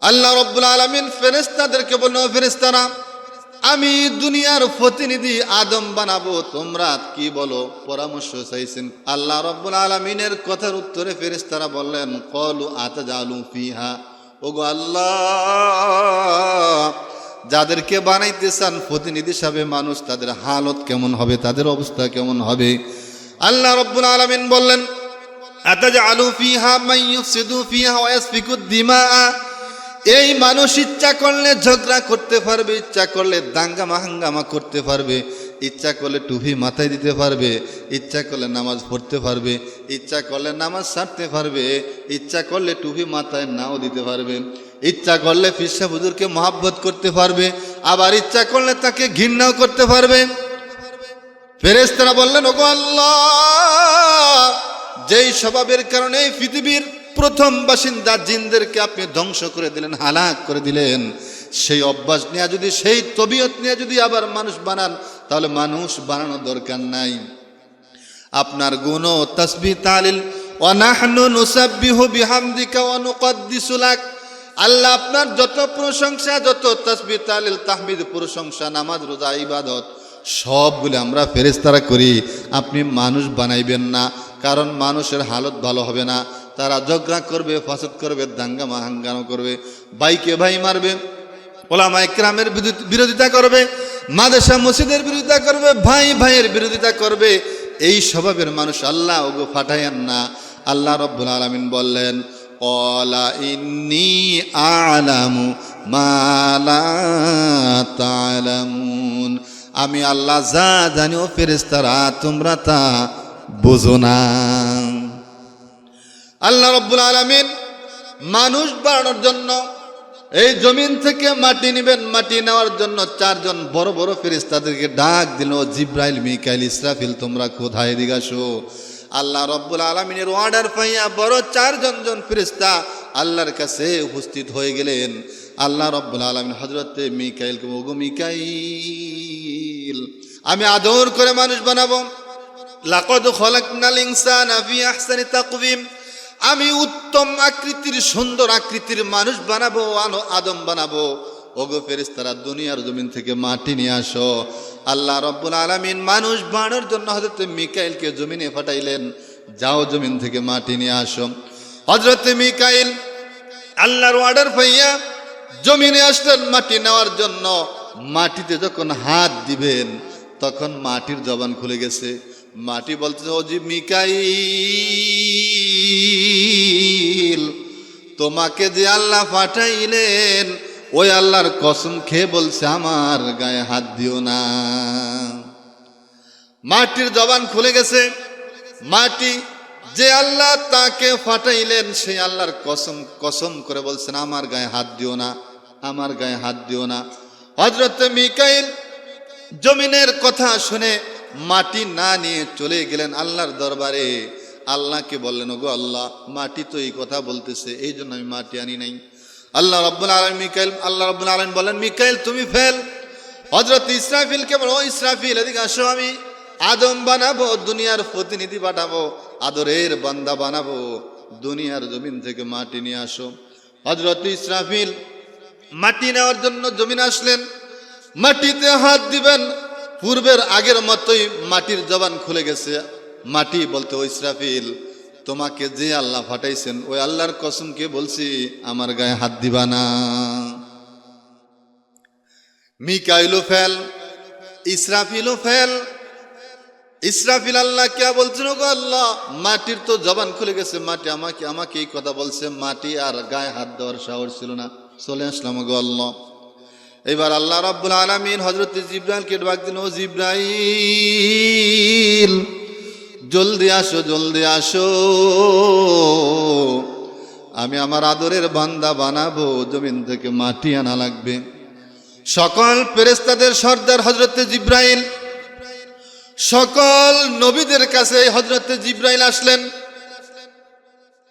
আল্লাহ রাব্বুল আলামিন ফেরেশতাদেরকে বললেন, ফেরেশতারা, আমি দুনিয়ার প্রতিনিধি আদম বানাবো, তোমরা কি বলো? পরামর্শ চাইছেন। আল্লাহ রাব্বুল আলামিনের কথার উত্তরে ফেরেশতারা বললেন, ক্বালু আতাজালু ফিহা, ওগো আল্লাহ, যাদেরকে বানাইতে চান প্রতিনিধি হিসাবে মানুষ, তাদের হালত কেমন হবে, তাদের অবস্থা কেমন হবে? আল্লাহ রাব্বুল আলামিন বললেন, আতাজালু ফিহা মান ইউফসিদু ফিহা ওয়া ইয়াসফিকুদ দিমা, এই মানুষ ইচ্ছা করলে ঝগড়া করতে পারবে, ইচ্ছা করলে দাঙ্গা মাহাঙ্গামা করতে পারবে, ইচ্ছা করলে টুপি মাথায় দিতে পারবে, ইচ্ছা করলে নামাজ পড়তে পারবে, ইচ্ছা করলে নামাজ ছাড়তে পারবে, ইচ্ছা করলে টুপি মাথায় নাও দিতে পারবে, ইচ্ছা করলে ফিরসা হুজুরকে মহাব্বত করতে পারবে, আবার ইচ্ছা করলে তাকে ঘৃণাও করতে পারবে। ফেরেশতারা বললেন, ওগো আল্লাহ, যেই স্বভাবের কারণে এই পৃথিবীর প্রথম বাসিন্দা জিনদেরকে আপনি ধ্বংস করে দিলেন, হালাক করে দিলেন, সেই অভ্যাস নিয়ে যদি, সেই তবিয়ত নিয়ে যদি আবার মানুষ বানান, তাহলে মানুষ বানানোর দরকার নাই। আপনার গুণ ও তাসবিহ তাহলিল, ওয়া নাহনু নুসাব্বিহু বিহামদিকা ওয়া নুকদ্দিসু লাক, আল্লাহ আপনার যত প্রশংসা, যত তাসবিহ তাহলিল তাহমিদ প্রশংসা, নামাজ রোজা ইবাদত সবগুলো আমরা ফেরেশতারা করি, আপনি মানুষ বানাইবেন না। কারণ মানুষের হালত ভালো হবে না, তারা ঝগড়া করবে, ফাসাদ করবে, দাঙ্গা মাহাঙ্গামা করবে, ভাইকে ভাই মারবে, ওলামা ইকরামের বিরোধিতা করবে, মাদ্রাসা মসজিদের বিরোধিতা করবে, ভাই ভাইয়ের বিরোধিতা করবে। এই স্বভাবের মানুষ আল্লাহ ওগো ফাটাইয়েন না। আল্লাহ রাব্বুল আলামিন বললেন, ক্বালা ইন্নী আ'লামু মা লা তা'লামুন, আমি আল্লাহ যা জানি ও ফেরেশতারা তোমরা তা বুঝো না। আল্লাহ রাব্বুল আলামিন মানুষ বানানোর জন্য এই জমিন থেকে মাটি নেবেন, মাটি নেওয়ার জন্য চারজন বড় বড় ফেরেশতাদেরকে ডাক দিল, জিব্রাইল, মিকাইল, ইসরাফিল, তোমরা কোথায়? এদিকে আসো। আল্লাহ রাব্বুল আলামিনের অর্ডার পাইয়া বড় চারজন ফেরেশতা আল্লাহর কাছে উপস্থিত হয়ে গেলেন। আল্লাহ রাব্বুল আলামিন হযরতে মিকাইলকে, ওগো মিকাইল, আমি আদর করে মানুষ বানাবো, লাকাদ খলাকনাল ইনসানা ফি আহসানি তাকওয়িম, আমি উত্তম আকৃতির, সুন্দর আকৃতির মানুষ বানাবো, আদম বানাবো। ওগো ফেরেশতারা, দুনিয়ার জমিন থেকে মাটি নিয়ে আসো। আল্লাহ রাব্বুল আলামিন মানুষ বানানোর জন্য হযরত মিকাইলকে জমিনে পাঠাইলেন, যাও জমিন থেকে মাটি নিয়ে আসো। হযরত মিকাইল আল্লাহর অর্ডার পাইয়া জমিনে আসলেন মাটি নেওয়ার জন্য। মাটিতে যখন হাত দিবেন তখন মাটির জবান খুলে গেছে। মাটি বলতেছে, ও জি মিকাইল, তোমাকে যে আল্লাহ পাঠাইলেন ওই আল্লাহর কসম খেয়ে বলছে আমার গায়ে হাত দিও না। মাটির জবান খুলে গেছে। মাটি যে আল্লাহ তাকে পাঠাইলেন সেই আল্লাহর কসম করে বলছেন আমার গায়ে হাত দিও না, আমার গায়ে হাত দিও না। হযরত মিকাইল জমিনের কথা শুনে মাটি না নিয়ে চলে গেলেন আল্লাহর দরবারে। আল্লাহকে বললেন, ওগো আল্লাহ, মাটি তো এই কথা বলতেছে, এই জন্য আমি মাটি আনি নাই। আল্লাহ রাব্বুল আলামিন আল্লাহ রাব্বুল আলামিন বলেন, মিকাইল তুমি ফেল। হযরত ইসরাফিলকে বলো, ও ইসরাফিল এদিকে আসো, আমি আদম বানাবো, দুনিয়ার প্রতিনিধি পাঠাবো, আদরের বান্দা বানাবো, দুনিয়ার জমিন থেকে মাটি নিয়ে আসো। হযরত ইসরাফিল মাটি নেওয়ার জন্য জমিন আসলেন। মাটিতে হাত দিবেন, পূর্বের আগের মতোই মাটির জবান খুলে গেছে। মাটি বলতে, ও ইসরাফিল, তোমাকে যে আল্লাহ পাঠাইছেন ওই আল্লাহর কসমকে বলছি আমার গায়ে হাত দিবা না। মিকাইলও ফেল, ইসরাফিলও ফেল। ইসরাফিল আল্লাহ কে বলছেন, ওগো আল্লাহ, মাটির তো জবান খুলে গেছে, মাটি আমাকে এই কথা বলছে, মাটি আর গায়ে হাত দেওয়ার সাহস ছিল না, চলে আসলাম ওগো আল্লাহ। এবার আল্লাহ রাব্বুল আলামিন হযরত জিবরাইলকে ডাক দিলেন, ও জিবরাইল, জলদি আসো, জলদি আসো, আমি আমার আদরের বান্দা বানাবো, জমিন থেকে মাটি আনা লাগবে। সকল ফেরেশতাদের সর্দার হযরত জিবরাইল, সকল নবীদের কাছে হযরত জিবরাইল আসলেন।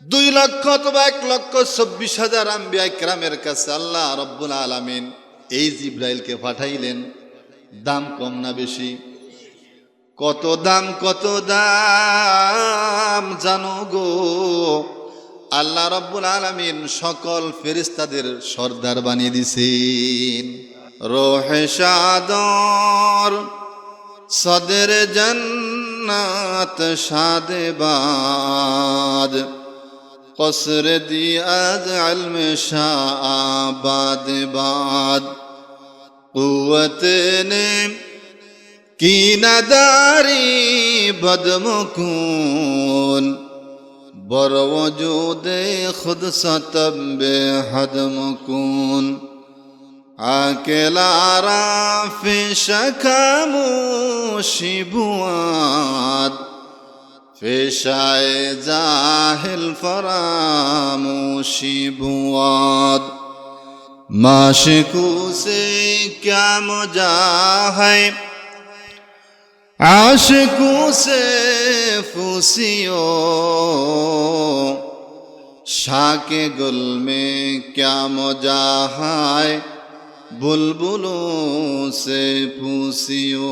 2 লক্ষ অথবা 1,24,000 আম্বিয়া কিরামের কাছে আল্লাহ রাব্বুল আলামিন এই জিবরাইলকে পাঠাইলেন। দাম কম না বেশি? কত দাম, কত দাম জানো গো? আল্লাহ রাব্বুল আলামিন সকল ফেরেশতাদের সর্দার বানিয়ে দিয়েছেন। রোহে শাদর সদর জান্নাত শাদবাদ কসর দিয়াজ ইলম শাআবাদ বাদ কুওয়াত নে কি নাদারি বদমকুন बर वजूद खुद सतब बेहद मकून आकेलारा फिश खामोशी बुआद फिशाए जाहिल फरामोशी बुआद माशिकू से क्या मजा है आशिकों से फूसियो शाके गुल में क्या मजा है बुलबुलों से फूसियो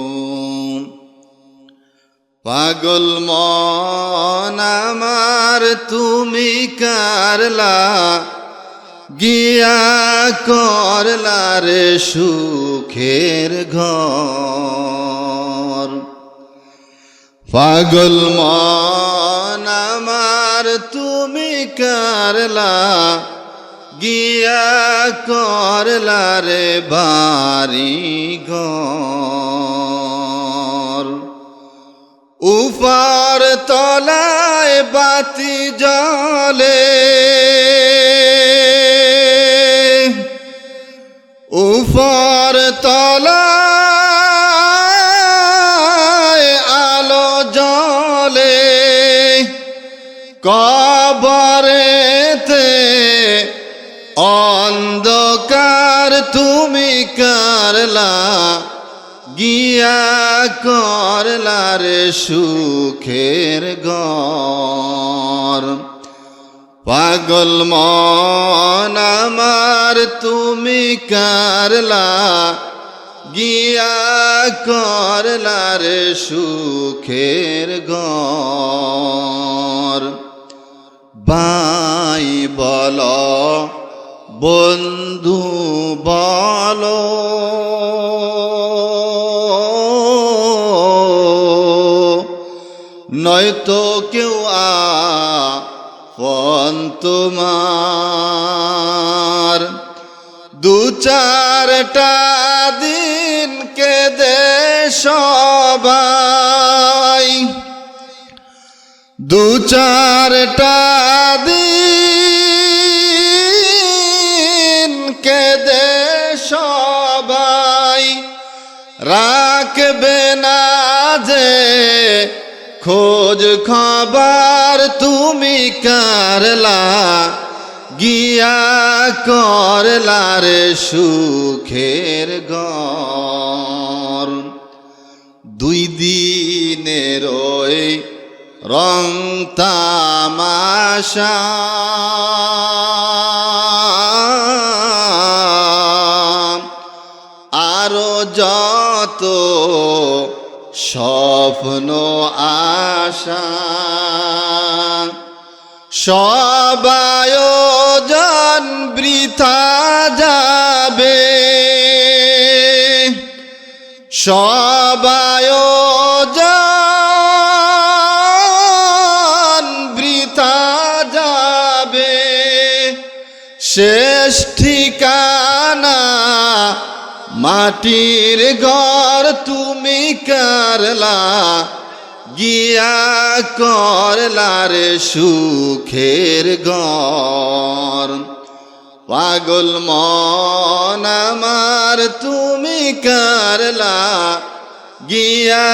पागल मन आमार तुमी करला गिया करला रे सुखेर घर পাগল মন আমার তুমি করলা গিয়া করলা রে বাড়ি ঘর উপর তলায় বাতি জ্বলে উপর তলায় কবরেতে অন্ধকার তুমি করলা গিয়া করলা রে সুখের ঘর পাগল মন আমার তুমি করলা গিয়া করলা রে সুখের ঘর ভাই বলো বন্ধু বলো নয়তো কেউ আপন তোমার দু চারটা দিন কেঁদে সবাই দু চারটা দিন কেঁদে সবাই রাখবে না যে খোঁজ খবর তুমি করলা গিয়া করলা রে সুখের ঘর দুই দিনের ওই রং তামাশা আরো যত স্বপ্ন আশা সব আয়োজন বৃথা যাবে সব আয়োজন বৃথা যাবে শেষ ঠিকানা মাটির ঘর তুমি করলা গিয়া করলা রে সুখের ঘর পাগল মন আমার তুমি করলা গিয়া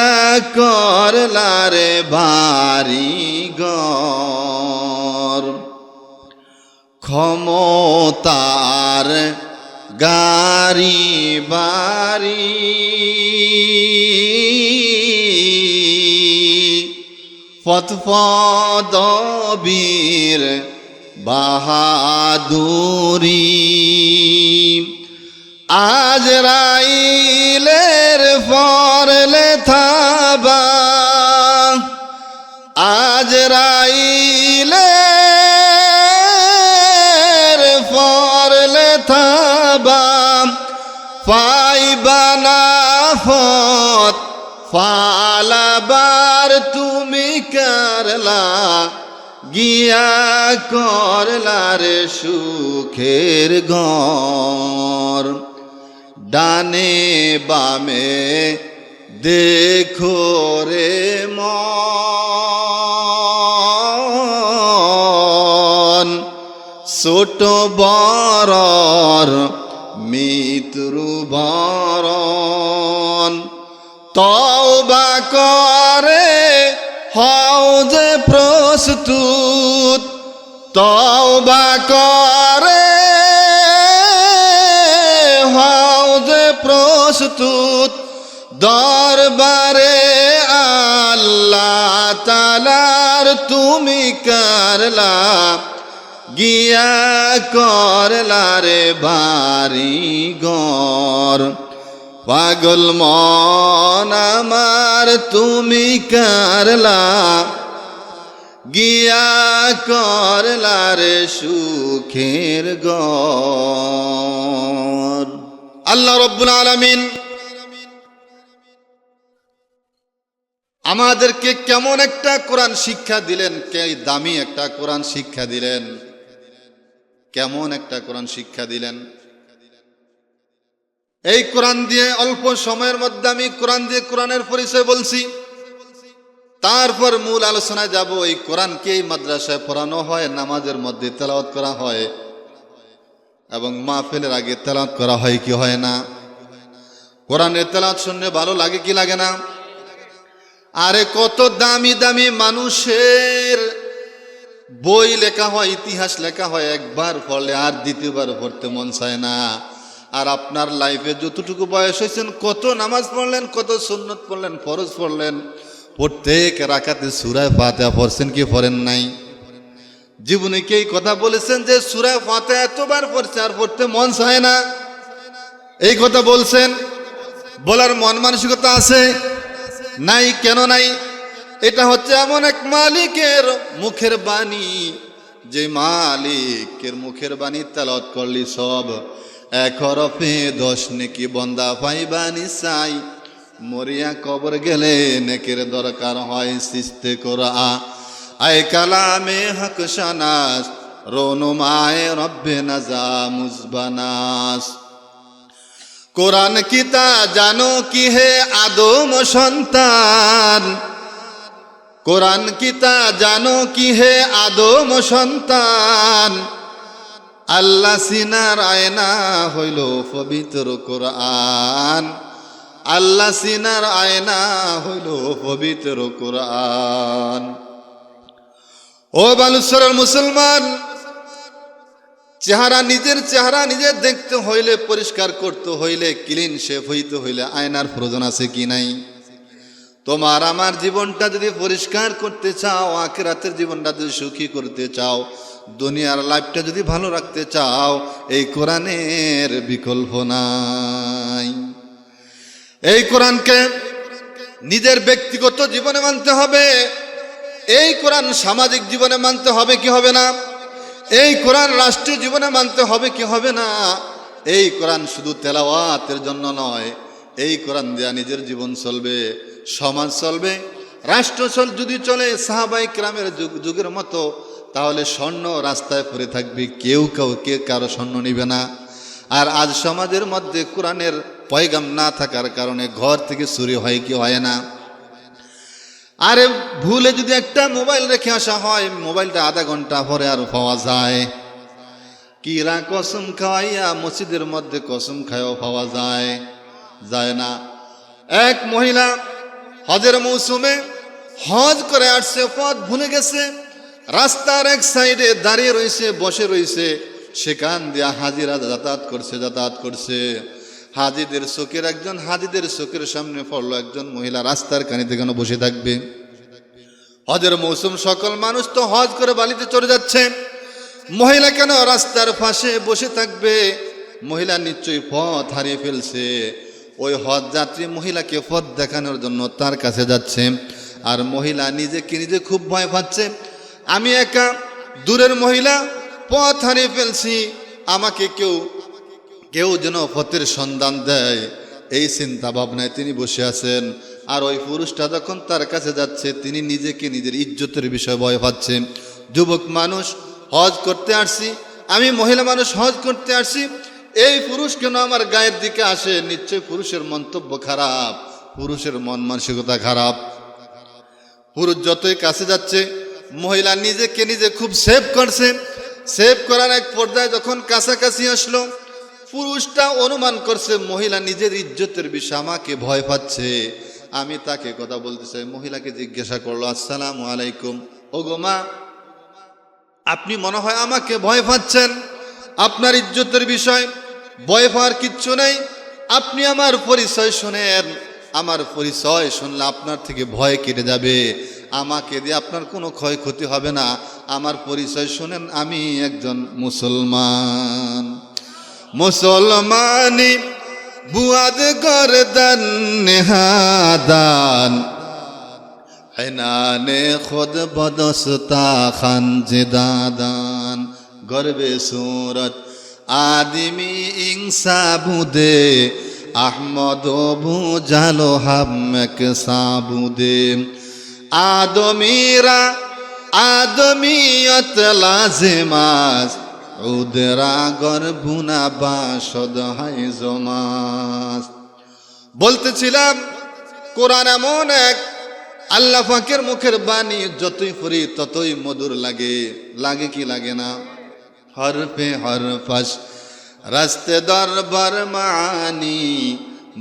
করলা রে বাড়ি ঘর ক্ষমতার গাড়ি বাড়ি পদবীর বাহাদুরি আজরাইলের ফরলে থাবা আজরাইলের পাইবা না পথ ফালাবার তুমি কারলা গিয়া করলার সুখের ঘর ডানে বামে দেখো রে মন ছোট বড়র মৃত্যু ভরণ তওবা করে হও যে প্রস্তুত তওবা করে হও যে প্রস্তুত দরবারে আল্লাহ তাআলার তুমি করলা গিয়া করলা রে ভারী ঘর পাগল মন আমার তুমি করলা গিয়া করলা রে সুখের ঘর। আল্লাহ রাব্বুল আলামিন আমাদেরকে কেমন একটা কোরআন শিক্ষা দিলেন, কে দামি একটা কোরআন শিক্ষা দিলেন, কেমন একটা কোরআন শিক্ষা দিলেন। এই কোরআন দিয়ে অল্প সময়ের মধ্যে আমি কোরআন দিয়ে কোরআনের পরিচয় বলছি, তারপর মূল আলোচনায় যাব। এই কোরআনকে এই মাদ্রাসায় পড়ানো হয়, নামাজের মধ্যে তেলাওয়াত করা হয় এবং মাহফিলের আগে তেলাওয়াত করা হয় কি হয় না? কোরআনের তেলাওয়াত শুনলে ভালো লাগে কি লাগে না? আরে কত দামি দামি মানুষের বই লেখা হয়, ইতিহাস লেখা হয়, একবার পড়লে আর দ্বিতীয়বার পড়তে মন চায় না। আর আপনার লাইফে যতটুকু বয়স হয়েছেন, কত নামাজ পড়লেন, কত সুন্নত পড়লেন, ফরজ পড়লেন, প্রত্যেক রাকাতে সূরা ফাতিহা পড়ছেন কি পড়েন নাই? জীবনে কি এই কথা বলেছেন যে সূরা ফাতিহা এতবার পড়ছে আর পড়তে মন চায় না? এই কথা বলছেন? বলার মন মানসিকতা আছে? নাই। কেন নাই? এটা হচ্ছে এমন এক মালিকের মুখের বাণী, যে মালিকের মুখের বাণী তেলাওয়াত করলি সব এক হরফে 10 নেকি বন্দা পাইবানি চাই, মরিয়া কবর গেলে নেকের দরকার হয় সিস্তে করা আয় কালামে হক শানাস রোনুমায়ে রব্বে নাজা মুজবানাস। কোরআন কিতা জানো কি হে আদম সন্তান, কোরআন কিতা জানো কি হে আদম সন্তান, আল্লাহ সিনার আয়না হইল পবিত্র কোরআন, আল্লাহ সিনার আয়না হইল পবিত্র কোরআন। ও বালুচরের মুসলমান, চেহারা নিজের চেহারা নিজে দেখতে হইলে, পরিষ্কার করতে হইলে, ক্লিন শেপ হইতে হইলে আয়নার প্রয়োজন আছে কি নাই? তোমার আমার জীবনটা যদি পরিষ্কার করতে চাও, আখিরাতের জীবনটা যদি সুখী করতে চাও, দুনিয়ার লাইফটা যদি ভালো রাখতে চাও, এই কোরআনের বিকল্প নাই। এই কোরআনকে নিজের ব্যক্তিগত জীবনে মানতে হবে, এই কোরআন সামাজিক জীবনে মানতে হবে কি হবে না? এই কোরআন রাষ্ট্রীয় জীবনে মানতে হবে কি হবে না? এই কোরআন শুধু তেলাওয়াতের জন্য নয়, এই কোরআন দেয়া নিজের জীবন চলবে, সমাজ চলবে, রাষ্ট্র যদি চলে সাহাবায়ে কেরামের যুগের মতো, তাহলে স্বর্ণ রাস্তায় পড়ে থাকবে, কেউ কারো স্বর্ণ নিবে না। আর আজ সমাজের মধ্যে কোরআনের পয়গাম না থাকার কারণে ঘর থেকে চুরি হয় কি হয় না? আরে ভুলে যদি একটা মোবাইল রেখে আসা হয়, মোবাইলটা আধা ঘন্টা পরে আর পাওয়া যায়। কিরা কসম খাওয়াইয়া মসজিদের মধ্যে কসম খাওয়া পাওয়া যায়? যায় না। এক মহিলা হজের মৌসুমে হজ করে আসছে, পথ ভুলে গেছে, রাস্তার এক সাইডে দাঁড়িয়ে রয়েছে, বসে রয়েছে, সেখান দিয়া হাজিরা যাতায়াত করছে। হাজিদের চোখের একজন হাজিদের চোখের সামনে পড়লো একজন মহিলা রাস্তার কানিতে কেন বসে থাকবে? হজের মৌসুম, সকল মানুষ তো হজ করে বালিতে চলে যাচ্ছে, মহিলা কেন রাস্তার পাশে বসে থাকবে? মহিলা নিশ্চয়ই পথ হারিয়ে ফেলছে। ওই হজ যাত্রী মহিলাকে পথ দেখানোর জন্য তার কাছে যাচ্ছে, আর মহিলা নিজেকে নিজে খুব ভয় পাচ্ছে। আমি একা দূরের মহিলা, পথ হারিয়ে ফেলছি, আমাকে কেউ কেউ যেন পথের সন্ধান দেয়, এই চিন্তা ভাবনায় তিনি বসে আছেন। আর ওই পুরুষটা যখন তার কাছে যাচ্ছে, তিনি নিজেকে নিজের ইজ্জতের বিষয় ভয় পাচ্ছে। যুবক মানুষ, হজ করতে আসছি, আমি মহিলা মানুষ হজ করতে আসছি, এই পুরুষ কেন আমার গায়ের দিকে আসে? নিশ্চয় পুরুষের মন্তব্য খারাপ, পুরুষের মন মানসিকতা খারাপ। পুরুষ যতই কাছে যাচ্ছে, মহিলা নিজেকে নিজে খুব সেভ করছে। সেভ করার এক পর্যায়ে যখন কাছাকাছি আসলো, পুরুষটা অনুমান করছে মহিলা নিজের ইজ্জতের বিষয় আমাকে ভয় পাচ্ছে। আমি তাকে কথা বলতে চাই, মহিলাকে জিজ্ঞাসা করলো, আসসালামু আলাইকুম, ওগো মা, আপনি মনে হয় আমাকে ভয় পাচ্ছেন, আপনার ইজ্জতের বিষয়। ভয় পাওয়ার কিচ্ছু নেই, আপনি আমার পরিচয় শোনেন, আমার পরিচয় শুনলে আপনার থেকে ভয় কেটে যাবে, আমাকে দিয়ে আপনার কোনো ক্ষয়ক্ষতি হবে না। আমার পরিচয় শুনেন, আমি একজন মুসলমান। মুসলমানি বুয়াদ গরদান নেহাদান हैनाने खुद बदस्ता खान जिदादान गर्बे सूरत आदमी इंसा बुदे अहमद बु जालो हमक साबुदे आदमीरा आदमियत लाजिमास उदरा गर्भुना बाशद है जमास। বলতেছিলাম কোরআন এমন এক আল্লাহ পাকের মুখের বাণী, যতই পড়ি ততই মধুর লাগে। লাগে কি লাগে না? হরফে হরফাস রাস্তে দরবার মানি,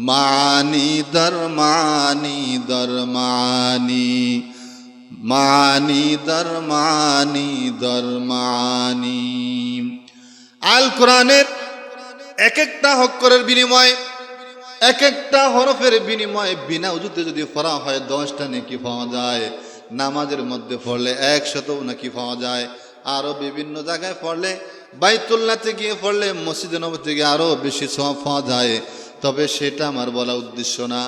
মানি দর মানি দর মানি, মানি দর মানি দর মানি। আল কোরআনের এক একটা অক্ষরের বিনিময়ে, এক একটা হরফের বিনিময়ে বিনা উজুতে যদি পড়া হয় 10টা নেকি পাওয়া যায়। নামাজের মধ্যে পড়লে 100 নাকি পাওয়া যায়। আরও বিভিন্ন জায়গায় পড়লে, বাইতুল্লাহতে গিয়ে পড়লে, মসজিদে নববীতে গিয়ে আরও বেশি সওয়াব পাওয়া যায়। তবে সেটা আমার বলা উদ্দেশ্য না।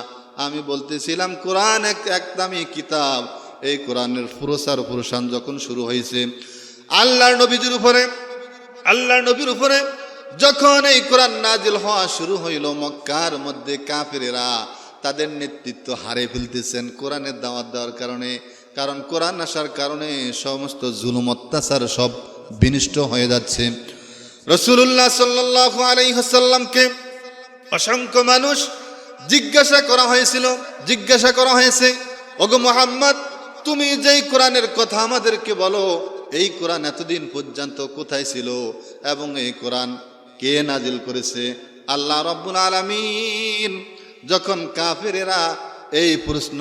আমি বলতেছিলাম কোরআন এক দামি কিতাব। এই কোরআনের প্রচার প্রসার যখন শুরু হয়েছে আল্লাহর নবীর উপরে, আল্লাহর নবীর উপরে যখন এই কোরআন নাজিল হওয়া শুরু হইল, মক্কার মধ্যে কাফেরেরা তাদের নেতৃত্ব হারিয়ে ফেলতেছেন কোরআনের দাওয়াত দেওয়ার কারণে। কারণ কোরআন আসার কারণে সমস্ত জুলুম অত্যাচার সব বিনষ্ট হয়ে যাচ্ছে। রাসূলুল্লাহ সাল্লাল্লাহু আলাইহি ওয়াসাল্লামকে অসংখ্য মানুষ জিজ্ঞাসা করা হয়েছিল, জিজ্ঞাসা করা হয়েছে, ওগো মুহাম্মদ, তুমি যেই কোরআনের কথা আমাদেরকে বলো, এই কোরআন এতদিন পর্যন্ত কোথায় ছিল এবং এই কোরআন কে নাজিল করেছে? আল্লাহ রাব্বুল আলামিন যখন কাফেরেরা এই প্রশ্ন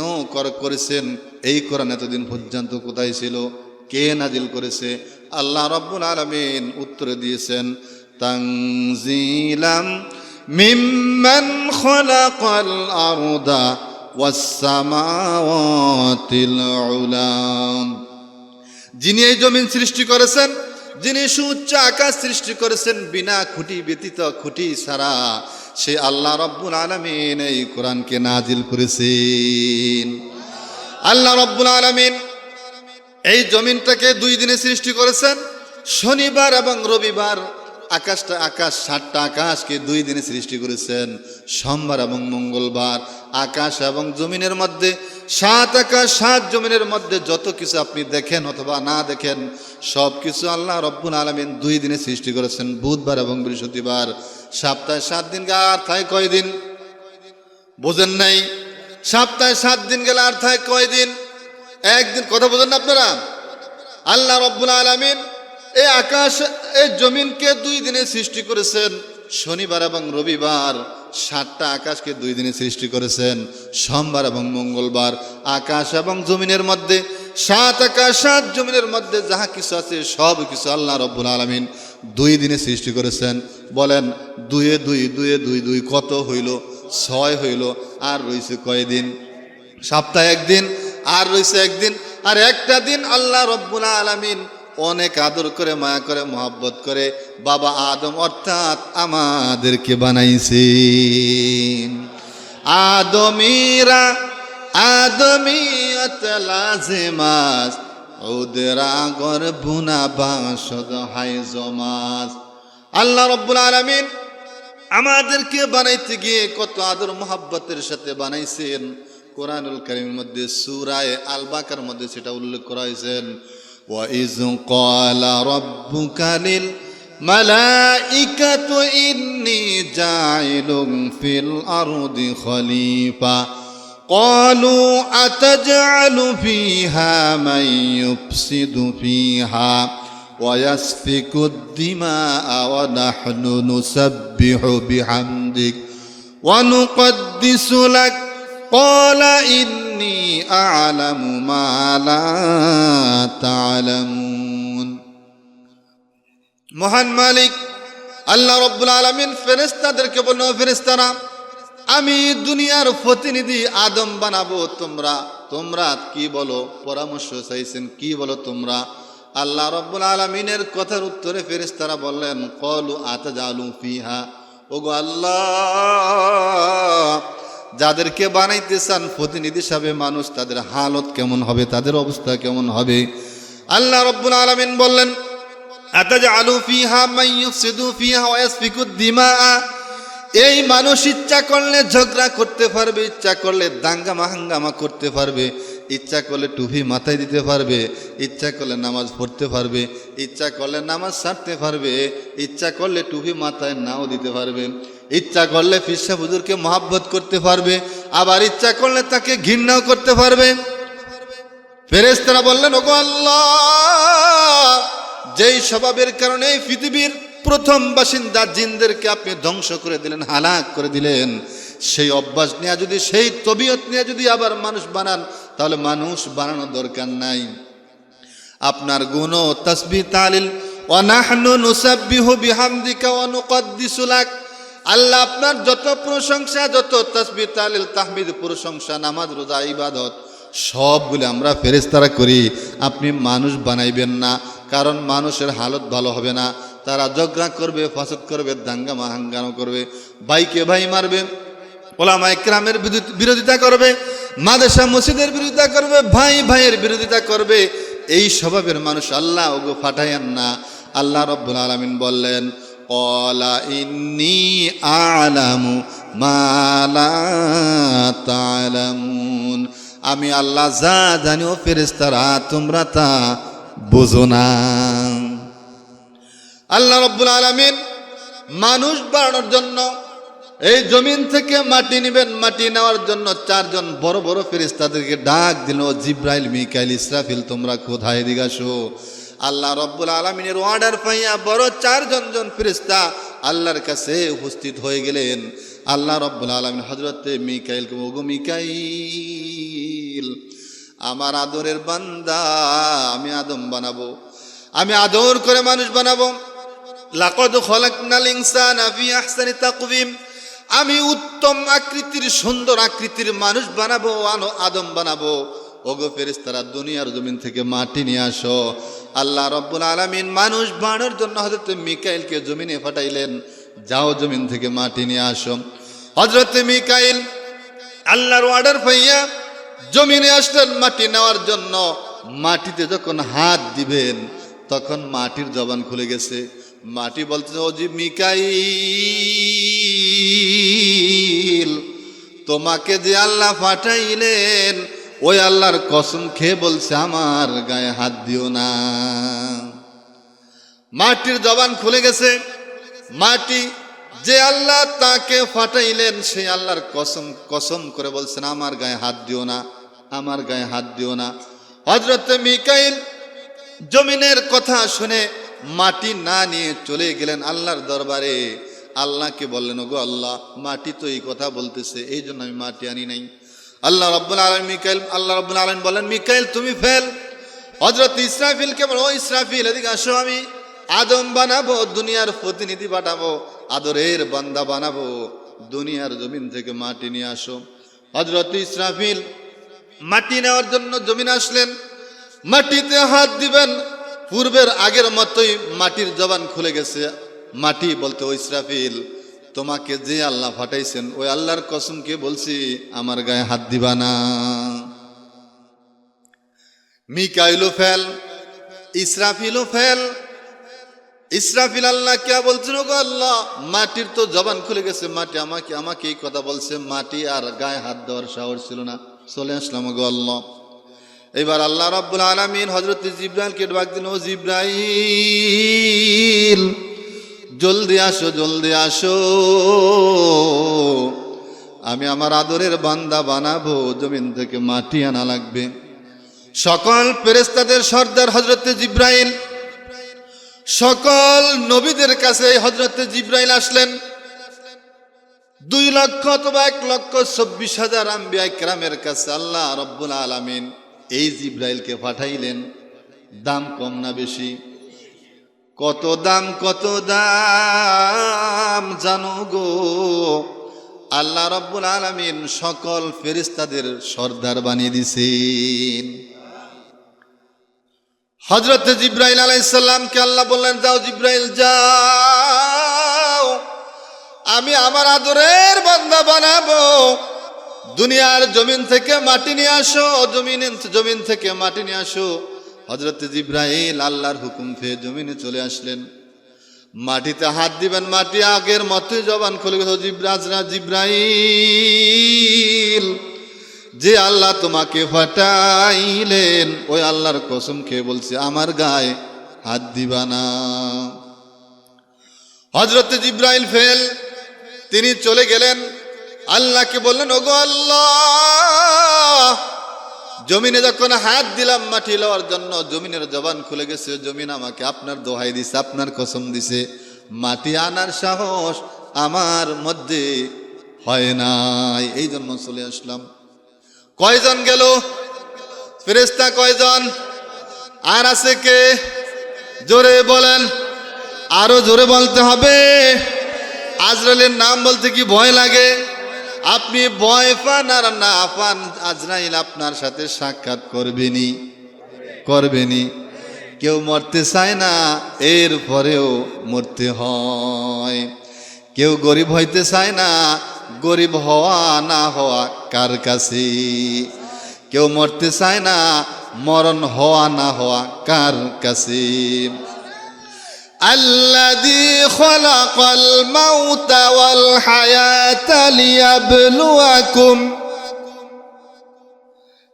করেছেন, এই কোরআন এতদিন পর্যন্ত কোথায় ছিল, কে নাজিল করেছে, আল্লাহ রাব্বুল আলামিন উত্তরে দিয়েছেন, তানজিলাম মিম্মান খলাকাল আরদা ওয়াস সামাওয়াতিল উলাম। যিনি এই জমিন সৃষ্টি করেছেন, যিনি সুউচ্চ আকাশ সৃষ্টি করেছেন বিনা খুঁটি ব্যতীত, খুঁটি ছাড়া, সে আল্লাহ রাব্বুল আলামিন এই কোরআনকে নাজিল করেছেন। আল্লাহ রাব্বুল আলামিন এই জমিনটাকে 2 দিনে সৃষ্টি করেছেন, শনিবার এবং রবিবার। আকাশ 7টা আকাশকে 2 দিনে সৃষ্টি করেছেন, সোমবার এবং মঙ্গলবার। আকাশ এবং জমিনের মধ্যে, 7 আকাশ 7 জমিনের মধ্যে যত কিছু আপনি দেখেন অথবা না দেখেন, সব কিছু আল্লাহ রব্বুল আলামিন 2 দিনে সৃষ্টি করেছেন, বুধবার এবং বৃহস্পতিবার। সপ্তাহে 7 দিন গেলে আর থাকে কয়দিন? বোঝেন নাই? সপ্তাহে 7 দিন গেলে আর থাকে কয়দিন? একদিন। কথা বোঝেন না আপনারা? আল্লাহ রব্বুল আলামিন এই আকাশ, এই জমিনকে 2 দিনে সৃষ্টি করেছেন, শনিবার এবং রবিবার। 7টা আকাশকে 2 দিনে সৃষ্টি করেছেন, সোমবার এবং মঙ্গলবার। আকাশ এবং জমিনের মধ্যে, 7 আকাশ 7 জমিনের মধ্যে যাহা কিছু আছে সব কিছু আল্লাহ রব্বুল আলামিন 2 দিনে সৃষ্টি করেছেন। বলেন 2 এ 2 2 এ 2 2 কত হইল? 6 হইল। আর রয়েছে কয়দিন? সপ্তাহে 1 দিন, আর রয়েছে 1 দিন। আর একটা দিন আল্লাহ রব্বুল আলামিন অনেক আদর করে, মায়া করে, মহব্বত করে বাবা আদম অর্থাৎ আমাদেরকে বানাইছেন। আদমিরা আদমিয়ত লাজিমাস উদরা গর্ভুনা বাসদ হাই জমাস। আল্লাহ রাব্বুল আলামিন আমাদেরকে বানাইতে গিয়ে কত আদর মোহাব্বতের সাথে বানাইছেন। কোরআনুল কারীমের মধ্যে সূরা আল বাকারার মধ্যে সেটা উল্লেখ করা হয়েছে, ওয়া ইয ক্বালা রাব্বুকা লিল মালাইকাতু ইন্নী জাইলুন ফিল আরদি খলিফা ক্বালু আতাজআলু ফিহা মান ইউফসিদু ফিহা ওয়া ইয়াসফিকু দিমাআ ওয়া নাহনু নুসাব্বিহু বিহামদিক ওয়া নুকদ্দিসু লাক ক্বালা ইন্নী আ'লামু মা লা তা'লামুন। মহান মালিক আল্লাহ রাব্বুল আলামিন ফেরেশতাদেরকে বলল, ফেরেশতারা, আমি দুনিয়ার প্রতিনিধি আদম বানাবো, তোমরা কি বলো? পরামর্শ চাইছেন, কি বলো তোমরা? আল্লাহ রাব্বুল আলামিনের কথার উত্তরে ফেরেশতারা বললেন, ক্বালু আতাজালু ফিহা, ওগো আল্লাহ, যাদেরকে বানাইতে চান প্রতিনিধি হিসাবে মানুষ, তাদের হালত কেমন হবে, তাদের অবস্থা কেমন হবে? আল্লাহ রাব্বুল আলামিন বললেন, আতাজালু ফিহা মান ইউফসিদু ফিহা ওয়া ইয়াসফিকু দিমাআ, এই মানুষ ইচ্ছা করলে ঝগড়া করতে পারবে, ইচ্ছা করলে দাঙ্গা মাহাঙ্গামা করতে পারবে, ইচ্ছা করলে টুপি মাথায় দিতে পারবে, ইচ্ছা করলে নামাজ পড়তে পারবে, ইচ্ছা করলে নামাজ ছাড়তে পারবে, ইচ্ছা করলে টুপি মাথায় নাও দিতে পারবে, ইচ্ছা করলে ফিরসা হুজুরকে মহাব্বত করতে পারবে, আবার ইচ্ছা করলে তাকে ঘৃণাও করতে পারবে। ফেরেশতারা বললেন, ওগো আল্লাহ, যেই স্বভাবের কারণে এই পৃথিবীর প্রথম বাসিন্দা জিনদেরকে আপনি ধ্বংস করে দিলেন, হালাক করে দিলেন, সেই অভ্যাস নিয়ে যদি, সেই তবিয়ত নিয়ে যদি আবার মানুষ বানান, তাহলে মানুষ বানানোর দরকার নাই। আপনার গুণ ও তাসবিহ তাহলিল, ওয়া নাহনু নুসাব্বিহু বিহামদিকা ওয়া নুকদ্দিসু লাক, আল্লাহ আপনার যত প্রশংসা, যত তাসবিহ তাহলিল তাহমিদ, প্রশংসা, নামাজ রোজা ইবাদত সবগুলো আমরা ফেরেশতারা করি, আপনি মানুষ বানাইবেন না। কারণ মানুষের হালত ভালো হবে না, তারা ঝগড়া করবে, ফাসাদ করবে, দাঙ্গা মাহাঙ্গামা করবে, ভাইকে ভাই মারবে, ওলামা ইকরামের বিরোধিতা করবে, মাদ্রাসা মসজিদের বিরোধিতা করবে, ভাই ভাইয়ের বিরোধিতা করবে। এই স্বভাবের মানুষ আল্লাহ ওগো ফাটাইয়েন না। আল্লাহ রাব্বুল আলামিন বললেন, ক্বালা ইন্নী আ'লামু মা লা তা'লামুন, আমি আল্লাহ যা জানি ও ফেরেশতারা তোমরা তা বুঝো না। আল্লাহ রাব্বুল আলামিন মানুষ বানানোর জন্য এই জমিন থেকে মাটি নেবেন, মাটি নেওয়ার জন্য চারজন বড় বড় ফেরেশতাদেরকে ডাক দিল, জিব্রাইল, মিকাইল, ইসরাফিল, তোমরা কোথায়? এদিকে আসো। আল্লাহ রাব্বুল আলামিনের অর্ডার পাইয়া বড় চারজন ফেরেশতা আল্লাহর কাছে উপস্থিত হয়ে গেলেন। আল্লাহ রাব্বুল আলামিন হযরতে মিকাইলকে, ওগো মিকাইল, আমার আদরের বান্দা, আমি আদম বানাবো, আমি আদর করে মানুষ বানাবো। লাকাদ খালাকনাল ইনসানা ফি আহসানি তাকওয়িম, আমি উত্তম আকৃতির, সুন্দর আকৃতির মানুষ বানাবো, আদম বানাবো। ওগো ফেরেশতারা, দুনিয়ার জমিন থেকে মাটি নিয়ে আসো। আল্লাহ রাব্বুল আলামিন মানুষ বানানোর জন্য হযরত মিকাইলকে জমিনে পাঠাইলেন, যাও জমিন থেকে মাটি নিয়ে আসো। হযরত মিকাইল আল্লাহর অর্ডার পাইয়া জমিনে আসলেন মাটি নেওয়ার জন্য। মাটিতে যখন হাত দিবেন তখন মাটির জবান খুলে গেছে। মাটি বলছে, ও জি মিকাইল, তোমাকে যে আল্লাহ পাঠাইলেন ওই আল্লাহর কসম খেয়ে বলছে আমার গায়ে হাত দিও না। মাটির জবান খুলে গেছে। মাটি যে আল্লাহ তাকে পাঠাইলেন সেই আল্লাহর কসম করে বলছেন আমার গায়ে হাত দিও না, আমার গায়ে হাত দিও না। হযরত মিকাইল জমিনের কথা শুনে মাটি না নিয়ে চলে গেলেন আল্লাহর দরবারে। আল্লাহকে বললেন, ওগো আল্লাহ, মাটি তো এই কথা বলতেছে, এই জন্য আমি মাটি আনি নাই। আল্লাহ রাব্বুল আলামিন বলেন, মিকাইল তুমি ফেল। হযরত ইসরাফিলকে বলো, ও ইসরাফিল, এদিকে আসো, আমি আদম বানাবো, দুনিয়ার প্রতিনিধি বানাবো, আদরের বান্দা বানাবো, দুনিয়ার জমিন থেকে মাটি নিয়ে আসো। হযরত ইসরাফিল মাটি নেওয়ার জন্য জমিন আসলেন। মাটিতে হাত দিবেন, পূর্বের আগের মতোই মাটির জবান খুলে গেছে। মাটি বলতে, ও ইসরাফিল, তোমাকে যে আল্লাহ পাঠাইছেন ওই আল্লাহর কসমকে বলছি আমার গায়ে হাত দিবা না। মিকাইলও ফেল, ইসরাফিলও ফেল। ইসরাফিল আল্লাহ কে বলছেন, ওগো আল্লাহ, মাটির তো জবান খুলে গেছে, মাটি আমাকে আমাকে এই কথা বলছে, মাটি আর গায়ে হাত দেওয়ার সাহস ছিল না, চলে আসলাম ওগো আল্লাহ। এবার আল্লাহ রাব্বুল আলামিন হযরত জিবরাইলকে ডাক দিলেন, ও জিবরাইল, জলদি আসো, জলদি আসো, আমি আমার আদরের বান্দা বানাবো, জমিন থেকে মাটি আনা লাগবে। সকল ফেরেশতাদের সর্দার হযরত জিবরাইল, সকল নবীদের কাছে হযরত জিবরাইল আসলেন। 2 লক্ষ অথবা 1,24,000 আম্বিয়া কিরামের কাছে আল্লাহ রাব্বুল আলামিন এই জিবরাইলকে পাঠাইলেন। দাম কম না বেশি? কত দাম, কত দাম জানো গো? আল্লাহ রাব্বুল আলামিন সকল ফেরেশতাদের সর্দার বানিয়ে দিয়েছেন। হযরত জিবরাইল আলাইহিস সালামকে আল্লাহ বললেন, যাও জিবরাইল যাও, আমি আমার আদরের বান্দা বানাবো, দুনিয়ার জমিন থেকে মাটি নিয়ে আসো, জমিন থেকে মাটি নিয়ে আসো। হযরত জিবরাইল আল্লাহর হুকুম পেয়ে জমিনে চলে আসলেন। মাটিতে হাত দিবেন, মাটি আগের মতোই জবান খুলে গেল। জিবরাইল, যে আল্লাহ তোমাকে ফাটাইলেন ওই আল্লাহর কসম খেয়ে বলছে, আমার গায়ে হাত দিবা না। হযরত জিবরাইল ফেল, তিনি চলে গেলেন, আল্লাহকে বললেন, ওগো আল্লাহ, জমিনে যখন হাত দিলাম মাটি লওয়ার জন্য, জমিনের জবান খুলে গেছে, জমিন আমাকে আপনার দোহাই দিছে, আপনার কসম দিছে, মাটি আনার সাহস আমার মধ্যে হয় নাই, এই জন্য চলে আসলাম। কয়জন গেল? ফেরেশতা কয়জন? আর আছে কে? জোরে বলেন, আরো জোরে বলতে হবে। আজরাইলের নাম বলতে কি ভয় লাগে? আপনি ভয় পান আর না পান, আজরাইল আপনার সাথে সাক্ষাৎ করবেনি। কেউ মরতে চায় না, এর পরেও মরতে হয়। কেউ গরিব হইতে চায় না, গরিব হওয়া না হওয়া কার কাছে? কেউ মরতে চায় না, মরণ হওয়া না হওয়া কার কাছে? الذي خلق الموت والحياة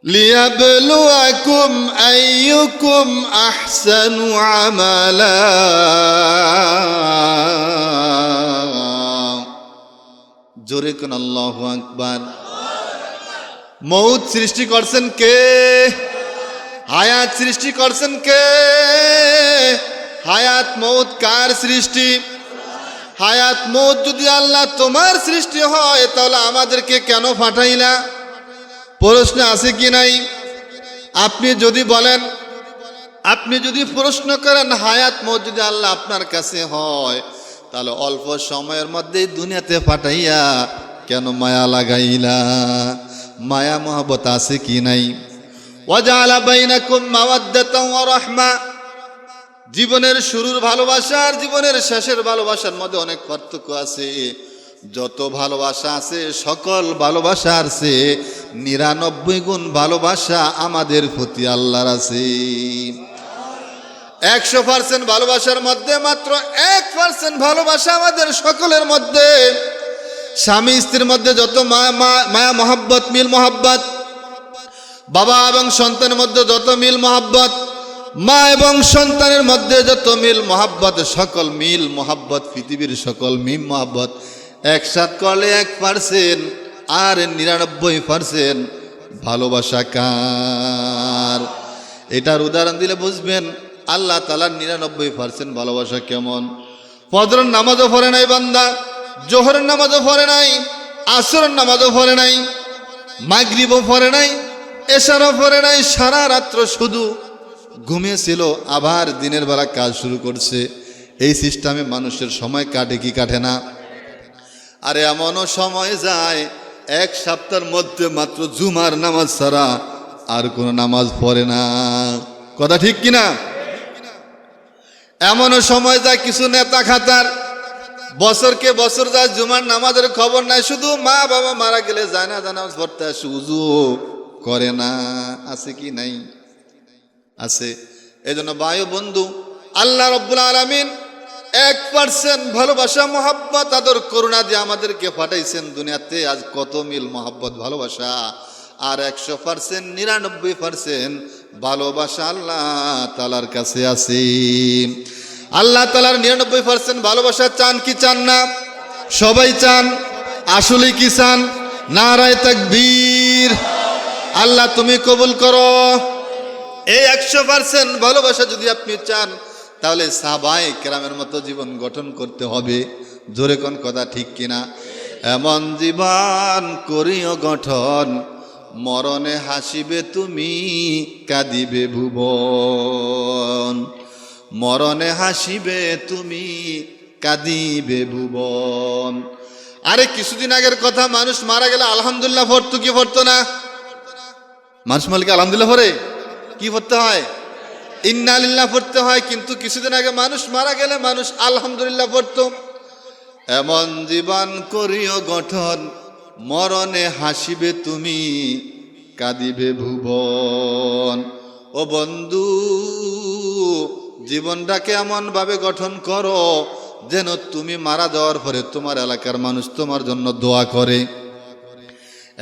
ليبلوكم أيكم أحسن عملا। জোরে কোন আল্লাহু আকবার। মৌত সৃষ্টি করছেন কে? হায়াত সৃষ্টি করছেন কে? হায়াত মৌত কার সৃষ্টি? হায়াত মৌত যদি আল্লাহ তোমার সৃষ্টি হয়, তাহলে আমাদেরকে কেন পাঠাইলা? প্রশ্ন আছে কি নাই? আপনি যদি বলেন, আপনি যদি প্রশ্ন করেন, হায়াত মৌত যদি আল্লাহ আপনার কাছে হয়, তাহলে অল্প সময়ের মধ্যেই দুনিয়াতে পাঠাইয়া কেন মায়া লাগাইলা? মায়া মহব্বত আছে কি নাই? ওয়াজআলা বাইনাকুম মাওয়াদ্দাতান ওয়া রাহমা। জীবনের শুরুর ভালোবাসা আর জীবনের শেষের ভালোবাসার মধ্যে অনেক পার্থক্য আছে। যত ভালোবাসা আছে, সকল ভালোবাসার চেয়ে 99 গুণ ভালোবাসা আমাদের প্রতি আল্লাহর আছে। 100% ভালোবাসার মধ্যে মাত্র 1% ভালোবাসা আমাদের সকলের মধ্যে। স্বামী স্ত্রীর মধ্যে যত মায়া মহব্বত, মিল মহব্বত, বাবা এবং সন্তানের মধ্যে যত মিল মহব্বত, মা এবং সন্তানের মধ্যে যত মিল মহব্বত, সকল মিল মহব্বত, পৃথিবীর সকল মিল মহব্বত একসাথ করলে 1%, আর 99% ভালোবাসা কার? এটার উদাহরণ দিলে বুঝবেন আল্লাহ তাআলার 99% ভালোবাসা কেমন। ফজরের নামাজও পড়ে নাই বান্দা, জোহরের নামাজও পড়ে নাই, আসরের নামাজও পড়ে নাই, মাগরিবও পড়ে নাই, এশারও পড়ে নাই, সারা রাত্র শুধু ঘুমিয়েছিল, আবার দিনের বেলা কাজ শুরু করছে। এই সিস্টেমে মানুষের সময় কাটে কি কাটে না? আরে এমনও সময় যায় 1 সপ্তাহের মধ্যে মাত্র জুমার নামাজ ছাড়া আর কোনো নামাজ পড়ে না। কথা ঠিক কিনা? এমনও সময় যায় কিছু নেতা খাতার বছরকে বছর যায় জুমার নামাজের খবর নাই, শুধু মা বাবা মারা গেলে যায় না নামাজ পড়তে আসে, উজু করে না। আছে কি নাই? আছে। এই জন্য ভাই বন্ধু, আল্লাহ রাব্বুল আলামিন 1% ভালোবাসা, মোহাব্বত, আদর, করুণা দিয়ে আমাদেরকে পাঠাইছেন দুনিয়াতে। আজ কত মিল মোহাব্বত, ভালোবাসা। আর 100%, 99% ভালোবাসা আল্লাহ তাআলার কাছে আছে। আল্লাহ তাআলার 99% ভালোবাসা চান কি চান না? সবাই চান। আসলে কি চান? নারায়ে তাকবীর। আল্লাহ তুমি কবুল করো। এই 100% ভালোবাসা যদি আপনি চান, তাহলে সাহাবায়ে কেরামের মতো জীবন গঠন করতে হবে। জোরে কোন কথা ঠিক কিনা? এমন জীবন করিও গঠন, মরণে হাসিবে তুমি, কাঁদিবে ভুবন। মরণে হাসিবে তুমি, কাঁদিবে ভুবন। আরে কিছুদিন আগের কথা, মানুষ মারা গেলে আলহামদুলিল্লাহ পড়তো কি পড়তো না? মানুষ মালিক আলহামদুলিল্লাহ পড়ে, কি পড়তে হয়? ইন্না লিল্লাহ পড়তে হয়। কিন্তু কিছুদিন আগে মানুষ মারা গেলে মানুষ আলহামদুলিল্লাহ পড়তো। এমন জীবন করিও গঠন, মরণে হাসিবে তুমি, কাঁদিবে ভুবন। ও বন্ধু, জীবনটাকে এমন ভাবে গঠন করো যেন তুমি মারা যাওয়ার পরে তোমার এলাকার মানুষ তোমার জন্য দোয়া করে।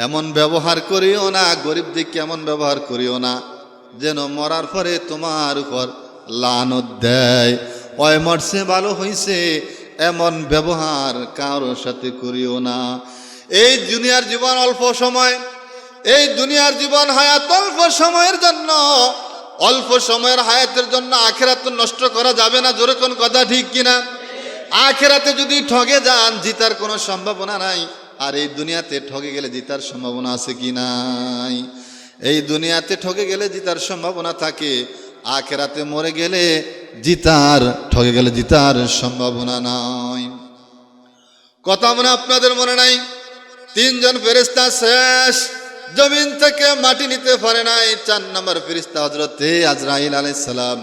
এমন ব্যবহার করিও না, গরিব দিকে এমন ব্যবহার করিও না যেন মরার পরে তোমার উপর লানত দেয়। ওই মরছে ভালো হইছে, এমন ব্যবহার কারোর সাথে করিও না। এই দুনিয়ার জীবন অল্প সময়, এই দুনিয়ার জীবন হায়াত অল্প সময়ের জন্য। অল্প সময়ের হায়াতের জন্য আখিরাত তো নষ্ট করা যাবে না। জোরে কোন কথা ঠিক কিনা? আখিরাতে যদি ঠগে যান, জিতার কোনো সম্ভাবনা নাই। আর এই দুনিয়াতে ঠগে গেলে জিতার সম্ভাবনা আছে কি নাই? এই দুনিয়াতে ঠগে গেলে জিতার সম্ভাবনা থাকে, আখিরাতে মরে গেলে ঠগে গেলে জিতার সম্ভাবনা নাই। কথা মনে আপনাদের মনে নাই? 3 জন ফেরেশতা শেষ, জমিন থেকে মাটি নিতে পারে নাই। 4 নম্বর ফেরেশতা হযরতে আজরাইল আলাইহিস সালাম।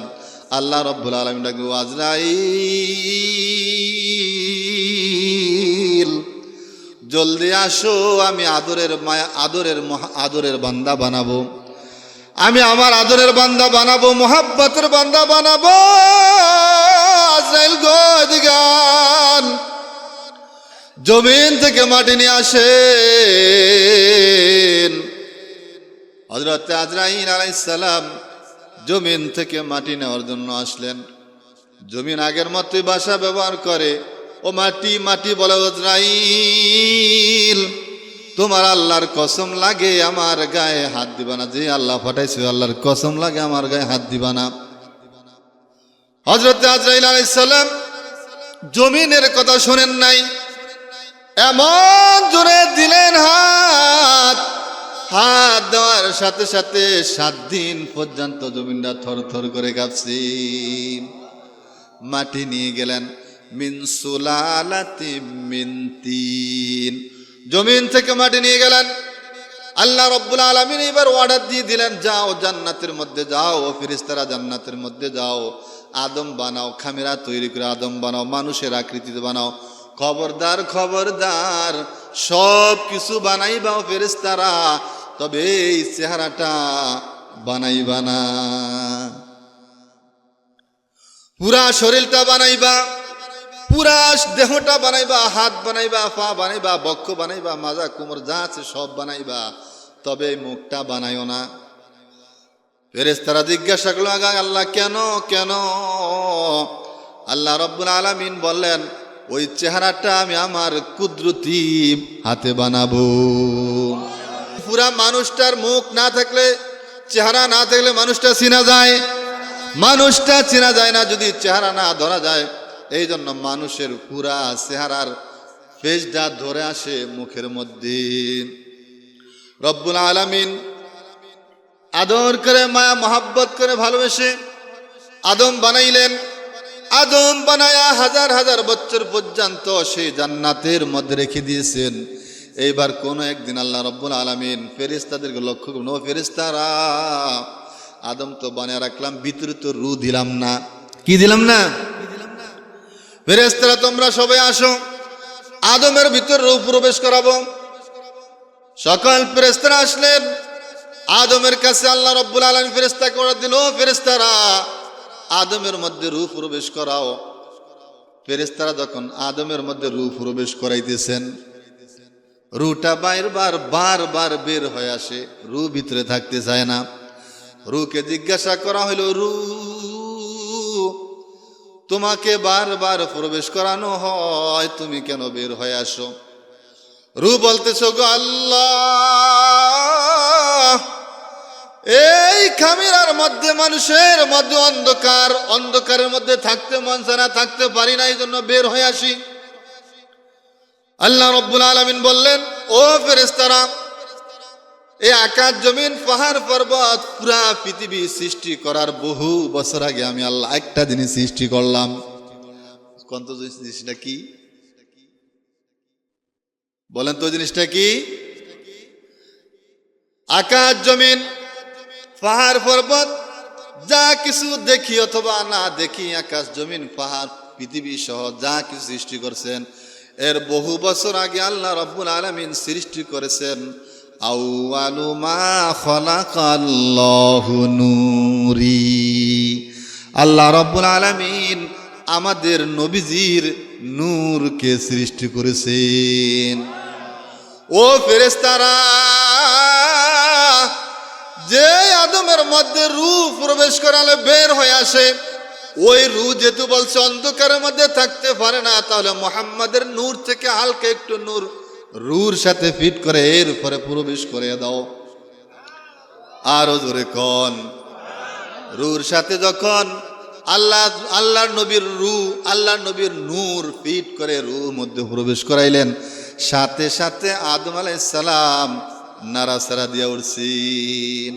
আল্লাহ রাব্বুল আলামিন ডাকবে, আজরাইল জলদি আসো, আমি আদরের বান্দা বানাবো। আমি আমার আদরের বান্দা বানাবো, মোহাব্বতের বান্দা বানাবো। আজরাইল গো এদিকে আন। জমিন থেকে মাটি নিয়ে আসেন। হযরত আজরাইল আলাইহিস সালাম জমিন থেকে মাটি নেওয়ার জন্য আসলেন। জমিন আগের মতোই ভাষা ব্যবহার করে। ও মাটি, মাটি বলে, আজরাইল তোমার আল্লাহর কসম লাগে আমার গায়ে হাত দিবা না। যে আল্লাহ পাঠাইছে আল্লাহর কসম লাগে আমার গায়ে হাত দিবা না। হযরত আজরাইল আলাইহিস সালাম জমিনের কথা শোনেন নাই, এমন জোরে দিলেন হাত। হাত দেওয়ার সাথে সাথে 7 দিন পর্যন্ত জমিনটা থরথর করে কাঁপছে। মাটি নিয়ে গেলেন, মিন সুলালাতি মিন তিন। জমিন থেকে মাটি নিয়ে গেলেন। আল্লাহ রাব্বুল আলামিন এবার অর্ডার দিয়ে দিলেন, যাও জান্নাতের মধ্যে যাও, ফেরেশতারা জান্নাতের মধ্যে যাও, আদম বানাও, খামেরা তৈরি করে আদম বানাও, মানুষের আকৃতিতে বানাও। খবরদার, খবরদার, সব কিছু বানাইবা ফেরেশতারা, তবে এই চেহারাটা বানাইবা না। পুরা শরীরটা বানাইবা, পুরা দেহটা বানাইবা, হাত বানাইবা, পা বানাইবা, বক্ষ বানাইবা, মাজা কোমর যা আছে সব বানাইবা, তবে মুখটা বানাইও না। ফেরেশতারা জিজ্ঞাসা করলো, আল্লাহ কেন কেন? আল্লাহ রাব্বুল আলামিন বললেন, ওই চেহারাটা আমি আমার কুদরতি হাতে বানাবো। পুরা মানুষটার মুখ না থাকলে, চেহারা না থাকলে মানুষটা চেনা যায়? মানুষটা চেনা যায় না যদি চেহারা না ধরা যায়। এই জন্য মানুষের পুরা চেহারার ফেসটা ধরে আসে মুখের মধ্যে। রব্বুল আলামিন আদর করে, মায়া মহাব্বত করে, ভালোবেসে আদম বানাইলেন। আদম বানায়া হাজার হাজার বছর পর্যন্ত সেই জান্নাতের মধ্যে রেখে দিয়েছেন। এইবার কোন একদিন আল্লাহ রাব্বুল আলামিন ফেরেশতাদেরকে লক্ষ্য করলেন, ও ফেরেশতারা, আদম তো বানিয়ে রাখলাম, ভিতরে তো রূহ দিলাম না। কি দিলাম না? ফেরেশতারা তোমরা সবাই আসো, আদমের ভিতর রূহ প্রবেশ করাবো। সকল ফেরেশতারা আসলেন আদমের কাছে। আল্লাহ রাব্বুল আলামিন ফেরেশতাকে অর্ডার দিল, ফেরেশতারা আদমের মধ্যে রূহ প্রবেশ করাও। ফেরেশতারা যখন আদমের মধ্যে রূহ প্রবেশ করাইতেছেন, রুটা বারবার বের হয়ে আসে, রু ভিতরে থাকতে চায় না। রুকে জিজ্ঞাসা করা হইল, রু তোমাকে বারবার প্রবেশ করানো হয়, তুমি কেন বের হয়ে আসো? রু বলতেছ, গো আল্লাহ, এই খামিরার মধ্যে, মানুষের মধ্যে অন্ধকারের মধ্যে থাকতে মন চায় না, থাকতে পারি না, এই জন্য বের হয়ে আসি। আল্লাহ রাব্বুল আলামিন বললেন, ও ফেরেশতারা, এই আকাশ জমিন পাহাড় পর্বত পুরা পৃথিবী সৃষ্টি করার বহু বছর আগে আমি আল্লাহ একটা জিনিস সৃষ্টি করলাম। কোন তো জিনিসটা কি বলেন তো? জিনিসটা কি? আকাশ জমিন পাহাড় পর্বত যা কিছু দেখি অথবা না দেখি, আকাশ জমিন পাহাড় পৃথিবী সহ যা কিছু সৃষ্টি করছেন, এর বহু বছর আগে আল্লাহ রাব্বুল আলামিন সৃষ্টি করেছেন। আউয়ালু মা খালাকাল্লাহু নূরি, আল্লাহ রাব্বুল আলামিন আমাদের নবীজির নূরকে সৃষ্টি করেছেন। ও ফেরেশতারা, যে আদমের মধ্যে রূহ প্রবেশ করালে বের হয়ে আসে, ওই রূহ যেহেতু বলছে অন্ধকারের মধ্যে থাকতে পারে না, তাহলে মুহাম্মাদের নূর থেকে হালকা একটু নূর রূর সাথে ফিট করে এরপরে প্রবেশ করে দাও। আরো জোরে কোন। রূর সাথে যখন আল্লাহর নবীর রূহ, আল্লাহর নবীর নূর ফিট করে রূর মধ্যে প্রবেশ করাইলেন, সাথে সাথে আদম আলাইহিস সালাম নাড়াচাড়া দিয়া উঠছেন।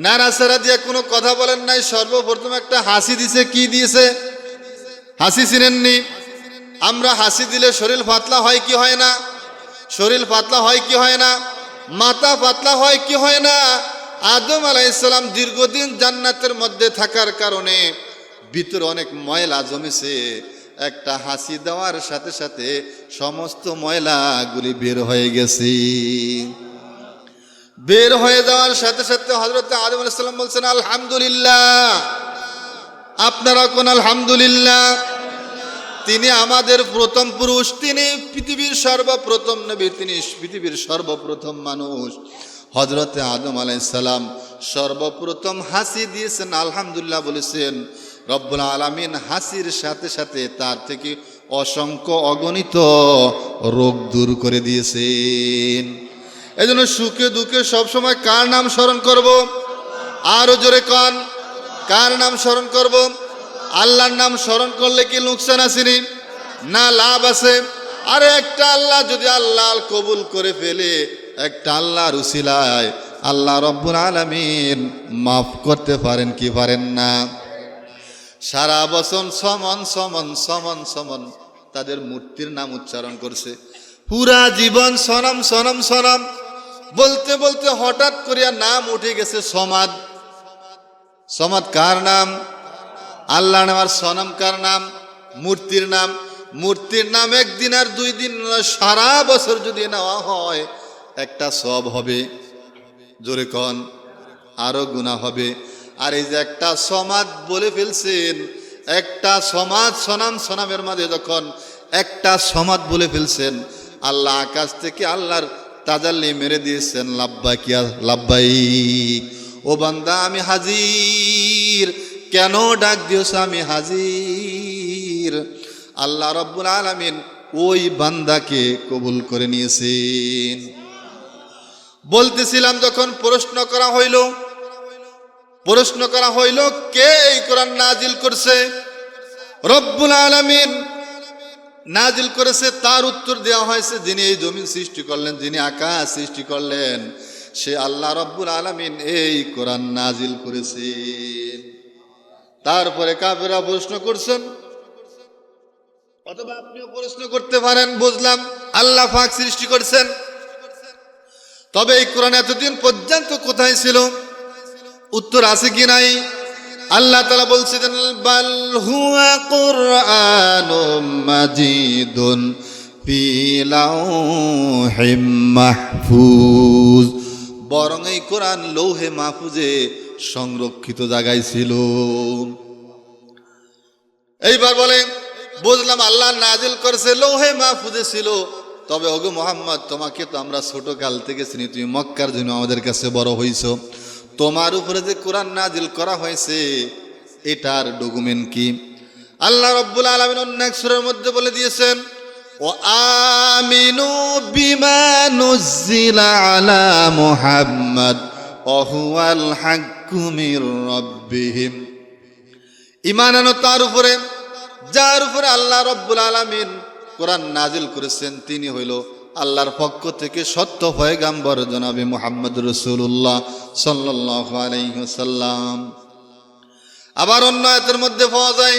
নাড়াচাড়া দিয়া কোনো কথা বলেন নাই, সর্বপ্রথম একটা হাসি দিছে। কি দিয়েছে? হাসি চিনেননি? আমরা হাসি দিলে শরীর পাতলা হয় কি হয় না? শরীর পাতলা হয় কি হয় না? মাথা পাতলা হয় কি হয় না? আদম আলাইহিস সালাম দীর্ঘদিন জান্নাতের মধ্যে থাকার কারণে ভিতরে অনেক ময়লা জমেছে, একটা হাসি দেওয়ার সাথে সাথে সমস্ত ময়লাগুলি বের হয়ে গেছে। বের হয়ে যাওয়ার সাথে সাথে হযরত আদম আলাইহিস সালাম বলছেন, আলহামদুলিল্লাহ। আপনারা কোন আলহামদুলিল্লাহ। তিনি আমাদের প্রথম পুরুষ, তিনি পৃথিবীর সর্বপ্রথম নবী, তিনি পৃথিবীর সর্বপ্রথম মানুষ। হযরত আদম আলাইহিস সালাম সর্বপ্রথম হাসি দিয়েছেন, আলহামদুলিল্লাহ বলেছেন। রব্বুল আলামিন হাসির সাথে সাথে তার থেকে অসংখ্য অগণিত রোগ দূর করে দিয়েছেন। এই জন্য সুখে দুঃখে সবসময় কার নাম স্মরণ করব? আরো জোরে কন, কার নাম স্মরণ করব? আল্লাহর নাম স্মরণ করলে কি লোকসান আসেনি? না, লাভ আছে। আরে একটা আল্লাহ যদি আল্লাহ কবুল করে ফেলে, একটা আল্লাহর উসিলায় আল্লাহ রব্বুল আলামিন মাফ করতে পারেন কি পারেন না? সারা বছর সমন সমন সমন সমন তাদের মূর্তির নাম উচ্চারণ করছে, পুরা জীবন সনম সনম সনম বলতে বলতে হঠাৎ করিয়া নাম উঠে গেছে সমাদ। সমাদ কার নাম? আল্লাহ নাম। আর সনম কার নাম? মূর্তির নাম। মূর্তির নাম একদিন আর 2 দিন, সারা বছর যদি নেওয়া হয় একটা সব হবে। জোরে কন, আরো গুনাহ হবে। আর এই যে একটা সমাদ বলে ফেলছেন, একটা সমাদ, সনাম সনামের মাঝে যখন একটা সমাদ বলে ফেলছেন, আল্লাহ আকাশ থেকে আল্লাহর তাজাল্লি মেরে দিয়েছেন, লাব্বাইকিয়া লাব্বাইক, ও বান্দা আমি হাজির, কেন ডাক দিয়েছ আমি হাজির। আল্লাহ রব্বুল আলামিন ওই বান্দাকে কবুল করে নিয়েছেন। বলতেছিলাম যখন প্রশ্ন করা হইল কে এই কোরআন নাজিল করছে? রব্বুল আলামিন নাজিল করেছে। তার উত্তর দেওয়া হয়েছে, যিনি এই জমিন সৃষ্টি করলেন, যিনি আকাশ সৃষ্টি করলেন, সে আল্লাহ রব্বুল আলামিন এই কোরআন নাজিল করেছেন। তারপরে কাফেররা প্রশ্ন করছেন, অথবা আপনিও প্রশ্ন করতে পারেন, বুঝলাম আল্লাহ পাক সৃষ্টি করেছেন, তবে এই কোরআন এতদিন পর্যন্ত কোথায় ছিল? উত্তর আছে কি নাই? আল্লাহ তাআলা বলছেন, বাল হুয়া কুরআনুম মাজিদুন ফি লাউহিম মাহফুজ, বরং এই কোরআন লৌহে মাহফুজে সংরক্ষিত জায়গায় ছিল। এইবার বলে বুঝলাম আল্লাহ নাজিল করছে লৌহে মাহফুজে ছিল। তবে ওগো মুহাম্মদ, তোমাকে তো আমরা ছোট কাল থেকে চিনি, তুমি মক্কার জন্য আমাদের কাছে বড় হইছো, তোমার উপরে যে কোরআন নাজিল করা হয়েছে এটার ডকুমেন্ট কি? আল্লাহ রাব্বুল আলামিন অন্য এক সূরার মধ্যে বলে দিয়েছেন, ও আমিনু বিমা নুজিলা আলা মুহাম্মদ ওয়া হুয়াল হাক্কু মির রাব্বিহিম। ঈমান আনো তার উপরে যার উপরে আল্লাহ রাব্বুল আলামিন কোরআন নাজিল করেছেন, তিনি হইল আল্লাহর পক্ষ থেকে সত্য পয়গাম্বর জনাবে মুহাম্মদ রাসূলুল্লাহ সাল্লাল্লাহু আলাইহি ওয়াসাল্লাম। আবার অন্য আয়াতের মধ্যে পাওয়া যায়,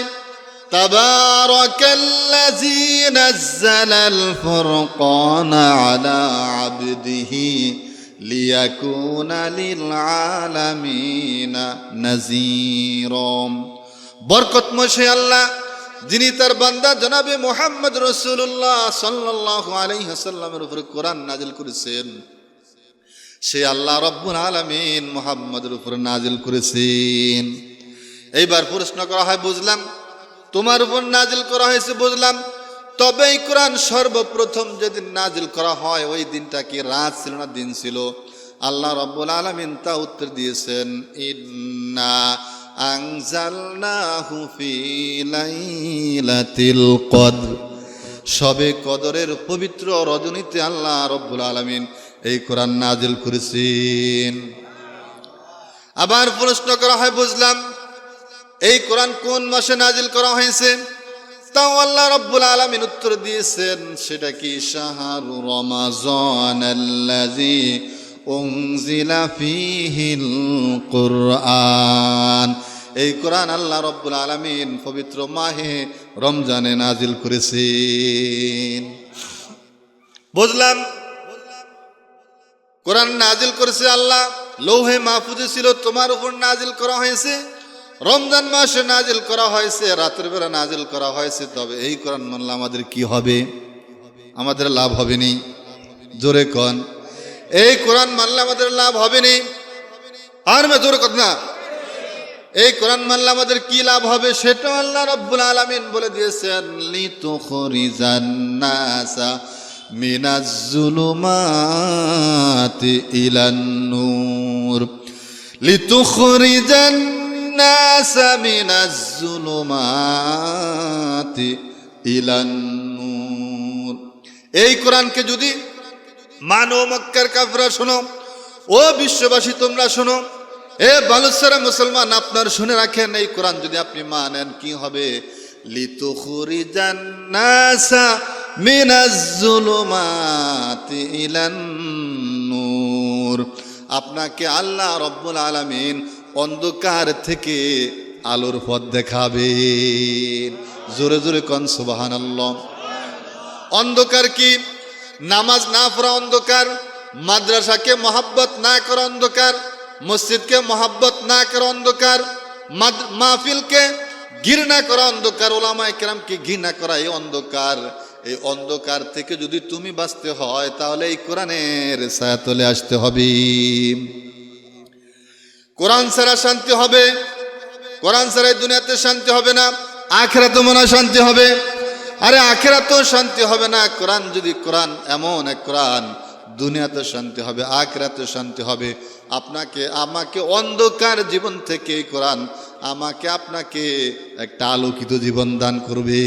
তাবারাকাল্লাযী নাযালাল ফুরকানা আলা আবদিহি লিয়াকুনা লিল আলামিনা নাযীরা। বরকতময় সেই আল্লাহ যিনি তার বান্দা জনাবে মুহাম্মদ রাসূলুল্লাহ সাল্লাল্লাহু আলাইহি ওয়াসাল্লামের উপর কোরআন নাজিল করেছেন, সে আল্লাহ রাব্বুল আলামিন মুহাম্মদের উপর নাজিল করেছেন। এইবার প্রশ্ন করা হয়, বুঝলাম তোমার উপর নাজিল করা হয়েছে, বুঝলাম, তবে এই কোরআন সর্বপ্রথম যেদিন নাজিল করা হয় ওই দিনটা কি রাত ছিল না দিন ছিল? আল্লাহ রাব্বুল আলামিন তা উত্তর দিয়েছেন, ইন্না আনজালনাহু ফি লাইলাতিল কদর। শবে কদরের পবিত্র রজনীতে আল্লাহ রাব্বুল আলামিন এই কোরআন নাজিল করেছেন। আবার প্রশ্ন করা হয়, বুঝলাম এই কোরআন কোন মাসে নাজিল করা হয়েছে? তাও আল্লাহ রাব্বুল আলামিন উত্তর দিয়েছেন, সেটা কি শাহরু রমাযানাল্লাযী উনজিলা ফীহিল কুরআন। এই কোরআন আল্লাহ রাব্বুল আলামিন পবিত্র মাহে রমজানে নাজিল করেছেন। বুঝলাম কোরআন নাজিল করেছে আল্লাহ, লৌহে মাহফুজে ছিল, তোমার উপর নাজিল করা হয়েছে, রমজান মাসে নাজিল করা হয়েছে, রাতের বেলা নাজিল করা হয়েছে। তবে এই কোরআন মানলে আমাদের কি হবে? আমাদের লাভ হবে নি? জোরে কন, এই কোরআন মানলে আমাদের লাভ হবে নি? আর জোরে কন না, এই কোরআন মানলে আমাদের কি লাভ হবে সেটা আল্লাহ রাব্বুল আলামিন বলে দিয়েছেন, লিতুখরিজান নাসা মিনাজ যুলুমাতি ইলান নূর। লিতুখরিজান নাসা মিনাজ যুলুমাতি ইলান নূর। এই কোরআনকে যদি মানো মক্কার কাফেররা শোনো, ও বিশ্ববাসী তোমরা শোনো, এ বালুচরা মুসলমান আপনার শুনে রাখেন, এই কোরআন যদি আপনি মানেন কি হবে? লিতুখরিজান নাসা মিনাজ যুলুমাতি ইলান নূর। আপনাকে আল্লাহ রাব্বুল আলামিন অন্ধকার থেকে আলোর পথ দেখাবেন। জোরে জোরে কোন সুবহানাল্লাহ। অন্ধকার কি? নামাজ না পড়া অন্ধকার, মাদ্রাসাকে মহাব্বত না করা অন্ধকার, মসজিদকে মহাব্বত না করা অন্ধকার, মাহফিলকে ঘৃণা করা অন্ধকার, ওলামায়ে কেরামকে ঘৃণা করা এই অন্ধকার। এই অন্ধকার থেকে যদি তুমি বাঁচতে হয় তাহলে এই কোরআনের ছায়াতলে আসতে হবে। কোরআন ছাড়া শান্তি হবে, কোরআন ছাড়া এই দুনিয়াতে শান্তি হবে না, আখিরাতে মনে হয় শান্তি হবে। আরে আখিরাতেও শান্তি হবে না। কোরআন যদি, কোরআন এমন এক কোরআন, দুনিয়াতে শান্তি হবে, আখিরাতে শান্তি হবে। আপনাকে আমাকে অন্ধকার জীবন থেকে এই কোরআন আমাকে আপনাকে একটা আলোকিত জীবন দান করবে।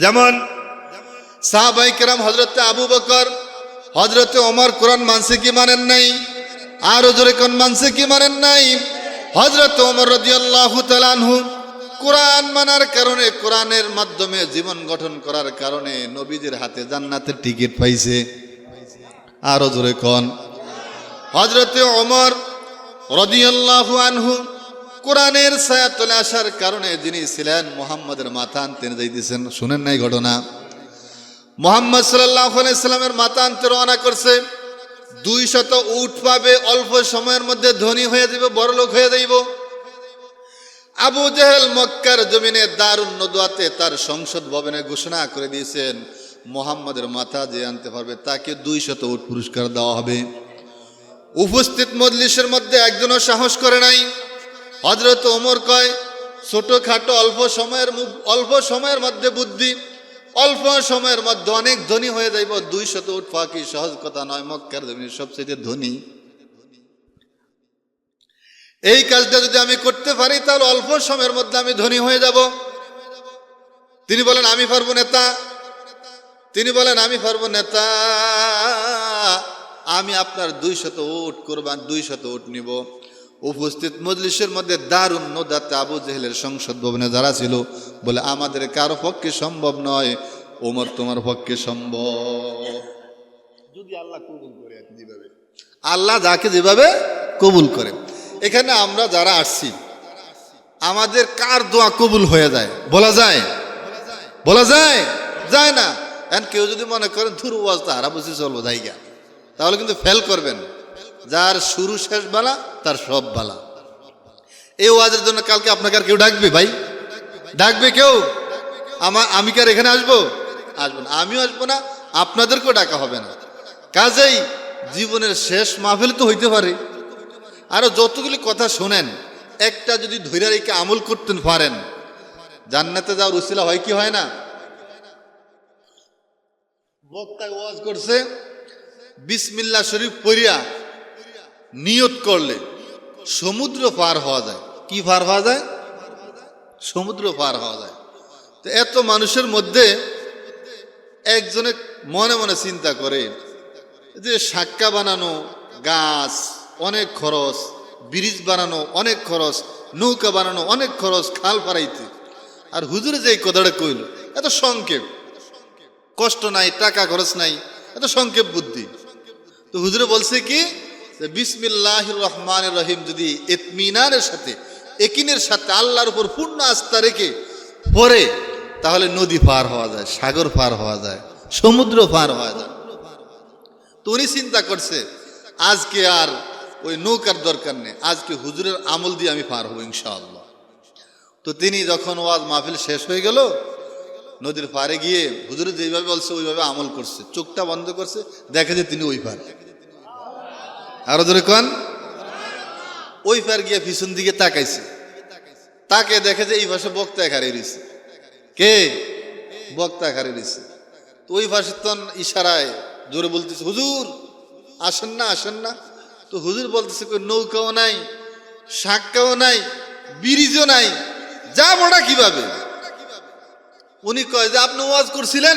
যেমন সাহাবায়ে কেরাম, হযরতে আবু বকর, হযরতে ওমর কোরআন মানছে কি মানেন নাই? আরো জোরে কোন মানছে কি মানেন নাই? হযরত ওমর রাদিয়াল্লাহু তাআলা আনহু কোরআন মানার কারণে, কোরআনের মাধ্যমে জীবন গঠন করার কারণে নবীজির হাতে জান্নাতের টিকিট পাইছে। আরো জোরে কোন। হযরতে ওমর রাদিয়াল্লাহু আনহু কোরআনের ছায়াতলে আসার কারণে যিনি ছিলেন মুহাম্মদের মাথা আনতে যাইতেছেন, শুনেন নাই ঘটনা? মুহাম্মদ সাল্লাল্লাহু আলাইহি সাল্লামের মাথা আনতে রওনা করছে, 200 উট পাবে, অল্প সময়ের মধ্যে ধনী হয়ে যাবে, বড়লোক হয়ে যাইব। আবু জেহেল মক্কার জমিনে দারুন নদওয়াতে তার সংসদ ভবনে ঘোষণা করে দিয়েছেন, মুহাম্মদের মাথা যে আনতে পারবে তাকে 200 উট পুরস্কার দেওয়া হবে। উপস্থিত মজলিসের মধ্যে একজনও সাহস করে নাই। হযরত ওমর কয়, ছোটখাটো অল্প সময়ের মধ্যে বুদ্ধি, অল্প সময়ের মধ্যে অনেক ধনী হয়ে যাইব। 200 উট পাওয়া কি সহজ কথা নয়। মক্কার জমির সবচেয়ে ধনী। এই কাজটা যদি আমি করতে পারি তাহলে অল্প সময়ের মধ্যে আমি ধনী হয়ে যাব। তিনি বলেন আমি পারবো নেতা। তিনি বলেন আমি পারবো নেতা, আমি আপনার 200 উট কোরবান, 200 উট নিব। উপস্থিত মজলিসের মধ্যে দারুন নোদাতে আবু জেহেলের সংসদ ভবনে যারা ছিল বলে আমাদের কারো পক্ষে সম্ভব নয়, ওমর তোমার পক্ষে সম্ভব। যদি আল্লাহ কবুল করে, যেভাবে আল্লাহ যাকে যেভাবে কবুল করে। এখানে আমরা যারা আসছি আমাদের কার দোয়া কবুল হয়ে যায় বলা যায়? বলা যায়? যায় না। এখন কেউ যদি মনে করেন ধুর ওয়াজ তো হারা বুঝে চলবো জায়গা, তাহলে কিন্তু ফেল করবেন। যার শুরু শেষ বালা তার সব বালা। এই ওয়াজের জন্য কালকে আপনাকে আর কেউ ডাকবে? ভাই ডাকবে কেউ? আমি কি আর এখানে আসবো? আসবো না। আমিও আসবো না, আপনাদেরকেও ডাকা হবে না। কাজেই জীবনের শেষ মাহফিল তো হইতে পারে। আরো যতগুলি কথা শোনেন, একটা যদি ধৈর্য রেখে আমল করতে পারেন, জান্নাতে যাওয়ার উসিলা হয় কি হয় না? বক্তা ওয়াজ করছে, বিসমিল্লাহ শরীফ পড়িয়া নিয়ত করলে সমুদ্র পার হওয়া যায়। কি পার হওয়া যায়? সমুদ্র পার হওয়া যায়। তো এত মানুষের মধ্যে একজনে মনে মনে চিন্তা করে যে সাক্কা বানানো, গাছ অনেক খরচ, ব্রিজ বানানো অনেক খরচ, নৌকা বানানো অনেক খরচ, খাল পাড়াইতে। আর হুজুরে যে কথাটা কইল এত সংক্ষেপ, কষ্ট নাই, টাকা খরচ নাই, এত সংক্ষেপ বুদ্ধি। তো হুজুরে বলছে কি, বিসমিল্লাহির রহমানির রহিম যদি ইতমিনানের সাথে, একিনের সাথে, আল্লাহর উপর পূর্ণ আস্থা রেখে পড়ে, তাহলে নদী পার হওয়া যায়, সাগর পার হওয়া যায়, সমুদ্র পার হওয়া যায়। তো উনি চিন্তা করছে আজকে আর ওই নৌকার দরকার নেই, আজকে হুজুরের আমল দিয়ে আমি পার হবো ইনশাআল্লাহ। তো তিনি যখন ওয়াজ মাহফিল শেষ হয়ে গেল, নদীর পারে গিয়ে হুজুর যেইভাবে বলছে ওইভাবে আমল করছে, চোখটা বন্ধ করছে, দেখে যে তিনি ওই পার। আরো ধরে কন, ওই পার গিয়ে পিছন দিকে তাকাইছে, তাকে দেখে যে এই পাশে বক্তা হারিয়ে রয়েছে। কে? বক্তা হারিয়ে রয়েছে। তো ওই পাশে তখন ইশারায় জোরে বলতেছে, হুজুর আসেন না, আসেন না। তো হুজুর বলতেছে নৌকাও নাই, সাক্কাও নাই, ব্রিজও নাই, যাবোটা কিভাবে? উনি কয় যে আপনি ওয়াজ করছিলেন,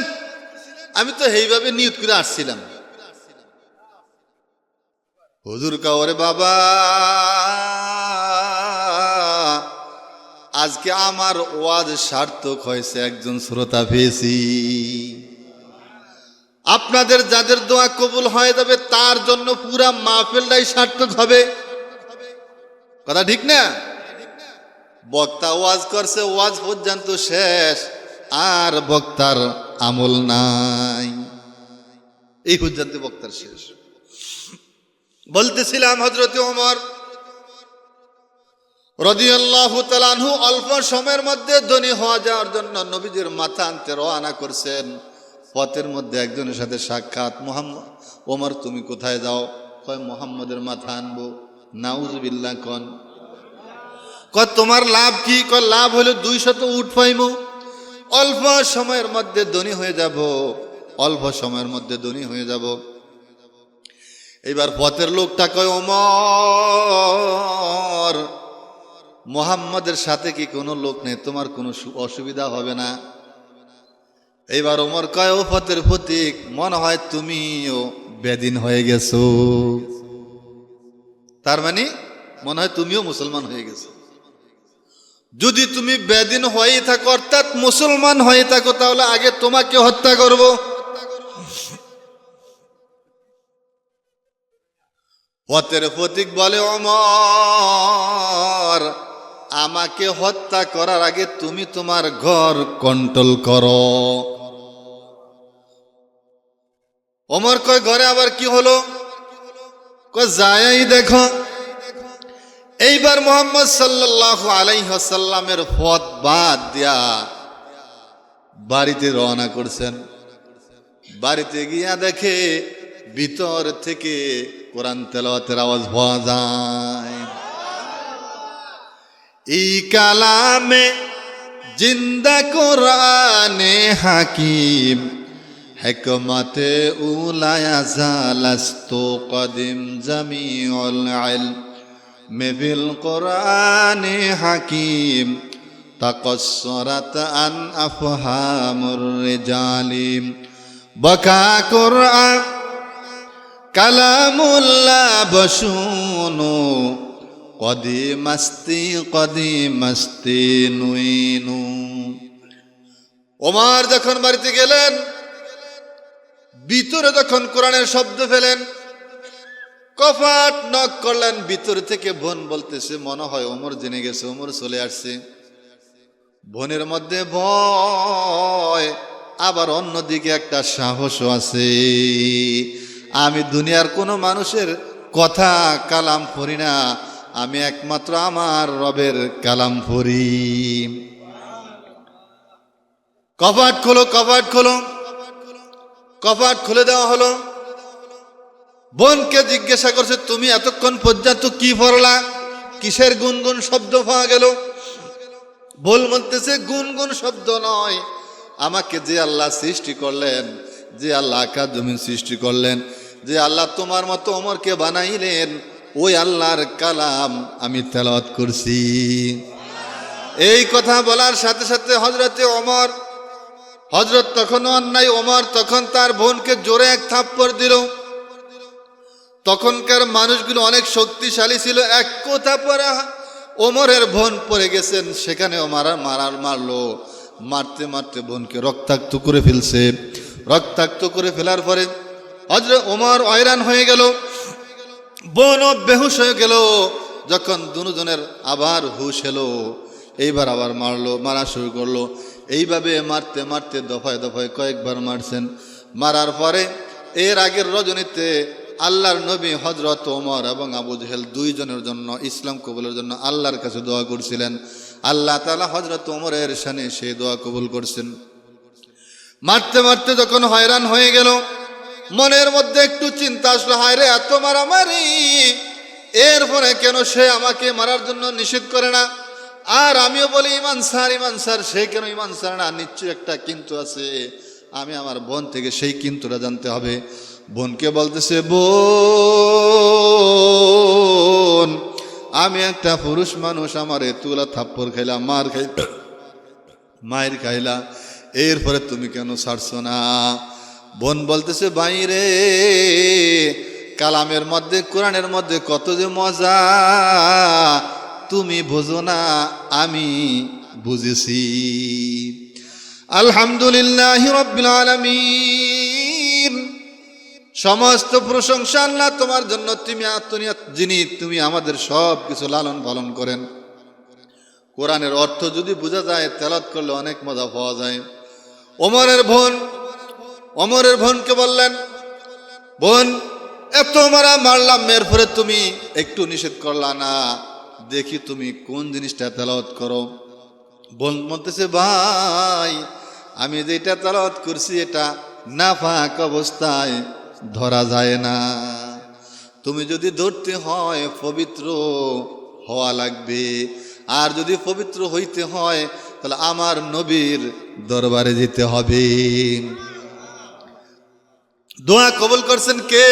আমি তো এইভাবে নিয়ত করে আসছিলাম। হুজুর কাওরে বাবা, আজকে আমার ওয়াজ সার্থক হয়েছে, একজন শ্রোতা পেয়েছি। আপনাদের যাদের দোয়া কবুল হয়ে যাবে তার জন্য পুরা মাহফিলটাই সার্থক হবে। কথা ঠিক না? বক্তা ওয়াজ করছে, ওয়াজ পর্যন্ত শেষ, আর বক্তার আমল নাই, এই পর্যন্ত বক্তার শেষ। বলতেছিলাম হযরত ওমর রাদিয়াল্লাহু তাআলা আনহু অল্প সময়ের মধ্যে ধনী হওয়া যাওয়ার জন্য নবীজির মাথা আনতে রওনা করছেন। পথের মধ্যে একজনের সাথে সাক্ষাৎ, মুহাম্মদ, ওমর তুমি কোথায় যাও? কয় মুহাম্মদের মাথা আনবো। নাউজুবিল্লাহ কোন। কয় তোমার লাভ কি? কয় লাভ হলো 200 উট পাইমু, অল্প সময়ের মধ্যে ধনী হয়ে যাব, অল্প সময়ের মধ্যে ধনী হয়ে যাব। এবার পথের লোকটা কয় ওমর, মুহাম্মদের সাথে কি কোনো লোক নেই? তোমার কোনো অসুবিধা হবে না? এইবার ওমর কয় ও পথের প্রতীক, মনে হয় তুমিও বেদিন হয়ে গেছো। তার মানে মনে হয় তুমিও মুসলমান হয়ে গেছো। যদি তুমি বেদিন হয়ে থাকো, অর্থাৎ মুসলমান হয়ে থাকো, তাহলে আগে তোমাকে হত্যা করব। পথের প্রতীক বলে ওমর, আমাকে হত্যা করার আগে তুমি তোমার ঘর কন্ট্রোল করো। ওমর কয় ঘরে আবার কি হলো? কয় যাই দেখো। এইবার মুহাম্মদ সাল্লাল্লাহু আলাইহি ওয়াসাল্লামের পথ বাদ দিয়া বাড়িতে রওনা করছেন। বাড়িতে গিয়া দেখে ভিতর থেকে কোরআন তেলাওয়াতের আওয়াজ পাওয়া যায়। এই কালামে জিন্দা কোরআনে হাকিম হিকমতে উলায়া জালাস্তু কদিম জামিউল ইলম ফিল কোরআনে হাকিম তাকাসসারাত আন আফহামুর রিজালিম বকা কোরআন কালামুল্লাহ বশুনু কদিমাস্তি নুইনু। ওমর যখন বাড়িতে গেলেন, ভিতরে যখন কোরআনের শব্দ পেলেন, কপাট নক করলেন, ভিতর থেকে বোন বলতেছে মনে হয় ওমর জেনে গেছে, ওমর চলে আসছে। বোনের মধ্যে ভয়, আবার অন্যদিকে একটা সাহসও আছে। আমি দুনিয়ার কোনো মানুষের কথা কালাম পড়ি না, আমি একমাত্র আমার রবের কালাম পড়ি। কপাট খোলো, কপাট খোলো। কপাট খুলে দেওয়া হলো। বোনকে জিজ্ঞাসা করছে, তুমি এতক্ষণ পর্যন্ত কি পড়লা? কিসের গুনগুন শব্দ পাওয়া গেল? বোন বলতেছে, গুনগুন শব্দ নয়, আমাকে যে আল্লাহ সৃষ্টি করলেন, যে আল্লাহ আকাশ জমিন সৃষ্টি করলেন, যে আল্লাহ তোমার মতো ওমরকে বানাইলেন, ওই আল্লাহর কালাম আমি তেলাওয়াত করছি। এই কথা বলার সাথে সাথে হযরতে ওমর, হযরত তখনও অন্যায়, ওমর তখন তার বোনকে জোরে এক থাপ্পড় দিল। তখনকার মানুষগুলো অনেক শক্তিশালী ছিল, এক কথা পরে ওমরের বোন পড়ে গেছেন, সেখানেও মারলো। মারতে মারতে বোনকে রক্তাক্ত করে ফেলছে। রক্তাক্ত করে ফেলার পরে হযরত ওমর হয়রান হয়ে গেল, বোনও বেহুশ হয়ে গেল। যখন দুজনের আবার হুশ এলো, এইবার আবার মারা শুরু করলো। এইভাবে মারতে মারতে দফায় দফায় কয়েকবার মারছেন। মারার পরে এর আগের রজনীতে আল্লাহর নবী হযরত ওমর এবং আবু জেহেল দুইজনের জন্য ইসলাম কবুলের জন্য আল্লাহর কাছে দোয়া করছিলেন। আল্লাহ তাআলা হযরত ওমরের শানে সেই দোয়া কবুল করছেন। মারতে মারতে যখন হয়রান হয়ে গেল, মনের মধ্যে একটু চিন্তা আসলো, হায় রে এত মারামারি, এরপরে কেন সে আমাকে মারার জন্য নিষেধ করে না? আর আমিও বলি ইমান স্যার, সে কেন ইমান স্যার না? নিশ্চয়ই একটা কিন্তু আছে, আমি আমার বোন থেকে সেই কিন্তুটা জানতে হবে। বোনকে বলতেছে, বোন আমি একটা পুরুষ মানুষ, আমার এতগুলা থাপ্পড় খাইলা, মায়ের খাইলা, এরপরে তুমি কেন ছাড়ছো না? বোন বলতেছে, বাইরে কালামের মধ্যে, কোরআনের মধ্যে কত যে মজা, তুমি বোঝো না, আমি বুঝেছি। আলহামদুলিল্লাহি রাব্বিল আলামিন, সমস্ত প্রশংসা আল্লাহ তোমার জন্য, তুমি আমাদের সব কিছু লালন পালন করেন। কোরআনের অর্থ যদি বোঝা যায়, তেলাওয়াত করলে অনেক মজা পাওয়া যায়। ওমরের বোনকে বললেন, বোন এত মারলাম, এরপরে তুমি একটু নিষেধ করলা না, দেখি তুমি কোন জিনিসটা তেলাওয়াত করো। বোন বলতেছে, ভাই আমি যেটা তেলাওয়াত করছি এটা নাপাক অবস্থায় ধরা যায় না, তুমি যদি ধরতে হয় পবিত্র হওয়া লাগবে, আর যদি পবিত্র হইতে হয় তাহলে আমার নবীর দরবারে যেতে হবে। দোয়া কবুল করছেন কে?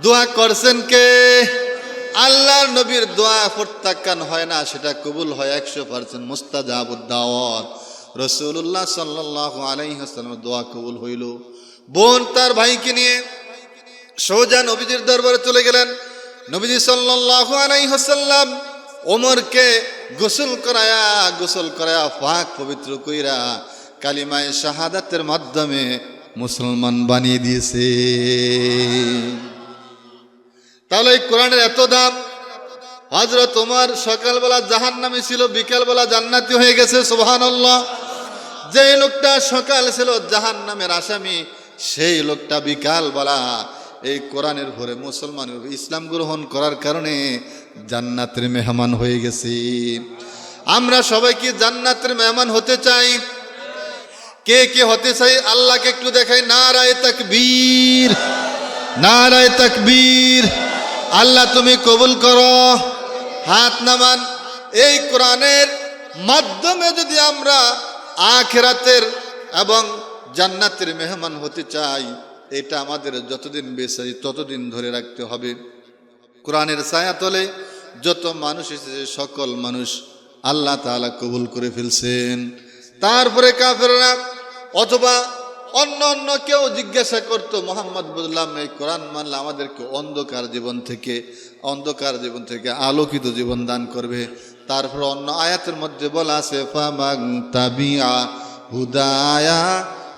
দোয়া করছেন কে? আল্লাহর নবীর দোয়া প্রত্যাখ্যান হয় না, সেটা কবুল হয় 100%, মুস্তাজাবুদ দাওয়াত। রাসূলুল্লাহ সাল্লাল্লাহু আলাইহি ওয়াসাল্লামের দোয়া কবুল হইল। বোন তার ভাইকে নিয়ে সোজা নবীজির দরবারে চলে গেলেন। নবীজি সাল্লাল্লাহু আলাইহি ওয়াসাল্লাম ওমরকে গোসল করায়া পাক পবিত্র কইরা কালিমায়ে শাহাদাতের মাধ্যমে মুসলমান বানিয়ে দিয়েছে। তাহলে এই কোরআনের এত দাম। হযরত ওমর সকালবেলা জাহান্নামী ছিল, বিকালবেলা জান্নাতি হয়ে গেছে। সুবহানাল্লাহ। যে লোকটা সকাল ছিল জাহান্নামের আসামি, সেই লোকটা বিকালবেলা এই কোরআনের ভরে মুসলমানের ইসলাম গ্রহণ করার কারণে জান্নাতের মেহমান হয়ে গেছে। আমরা সবাই কি জান্নাতের মেহমান হতে চাই? কে কে হতে চাই আল্লাহকে একটু দেখাই। নারায়ে তাকবীর, নারায়ে তাকবীর। আল্লাহ তুমি কবুল করো। হাত নামান। এই কোরআনের মাধ্যমে যদি আমরা আখিরাতের এবং জান্নাতের মেহমান হতে চাই, এটা আমাদের যতদিন বেঁচে ততদিন ধরে রাখতে হবে। কোরআনের ছায়াতলে যত মানুষ এসেছে সকল মানুষ আল্লাহ তাআলা কবুল করে ফেলছেন। তারপরে কাফেররা অথবা অন্য কেউ জিজ্ঞাসা করতো, মোহাম্মদ বললাম এই কোরআন মানলে আমাদেরকে অন্ধকার জীবন থেকে আলোকিত জীবন দান করবে। তারপর অন্য আয়াতের মধ্যে বলা আছে, ফামান তাবিআ হুদায়া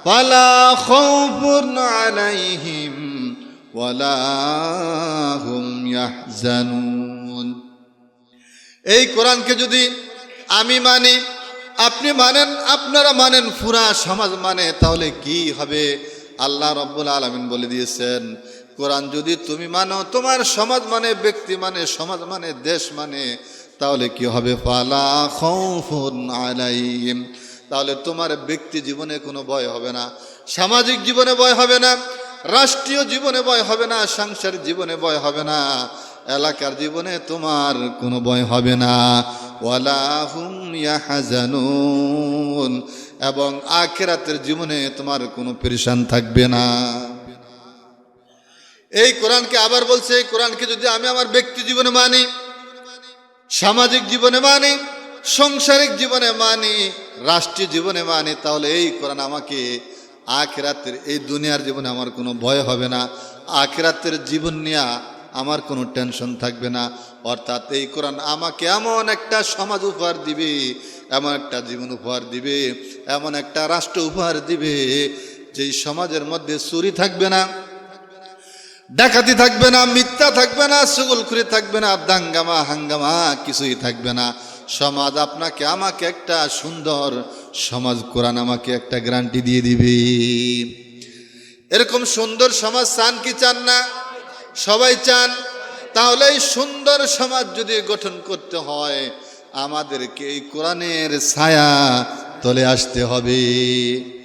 ফালা খাউফুন আলাইহিম ওয়ালা হুম ইয়াহজানুন। এই কোরআনকে যদি আমি মানি, আপনি মানেন, আপনারা মানেন, পুরা সমাজ মানে, তাহলে কি হবে? আল্লাহ রাব্বুল আলামিন বলে দিয়েছেন, কোরআন যদি তুমি মানো, তোমার সমাজ মানে, ব্যক্তি মানে, সমাজ মানে, দেশ মানে, তাহলে কি হবে? ফালা খাউফুন আলাইহিম, তাহলে তোমার ব্যক্তি জীবনে কোনো ভয় হবে না, সামাজিক জীবনে ভয় হবে না, রাষ্ট্রীয় জীবনে ভয় হবে না, সাংসারিক জীবনে ভয় হবে না, এলাকার জীবনে তোমার কোনো ভয় হবে না। ওয়ালা হুম ইয়াহজানুন, এবং আখিরাতের জীবনে তোমার কোনো পেরেশান থাকবে না। এই কোরআনকে আবার বলছে, এই কোরআনকে যদি আমি আমার ব্যক্তি জীবনে মানি, সামাজিক জীবনে মানি, সাংসারিক জীবনে মানি, রাষ্ট্রীয় জীবনে মানি, তাহলে এই কোরআন আমাকে আখিরাতের, এই দুনিয়ার জীবনে আমার কোনো ভয় হবে না, আখিরাতের জীবন নিয়ে আমার কোনো টেনশন থাকবে না। অর্থাৎ এই কোরআন আমাকে এমন একটা সমাজ উপহার দিবে, এমন একটা জীবন উপহার দিবে, এমন একটা রাষ্ট্র উপহার দিবে, যেই সমাজের মধ্যে চুরি থাকবে না, ডাকাতি থাকবে না, মিথ্যা থাকবে না, চুগলখুরি থাকবে না, দাঙ্গামা হাঙ্গামা কিছুই থাকবে না। সমাজ আপনাকে আমাকে একটা সুন্দর সমাজ কোরআন আমাকে একটা গ্যারান্টি দিয়ে দিবে। এরকম সুন্দর সমাজ চান কি চান না? সবাই চান। তাহলে এই সুন্দর সমাজ যদি গঠন করতে হয়, আমাদেরকে এই কোরআনের ছায়া তলে আসতে হবে।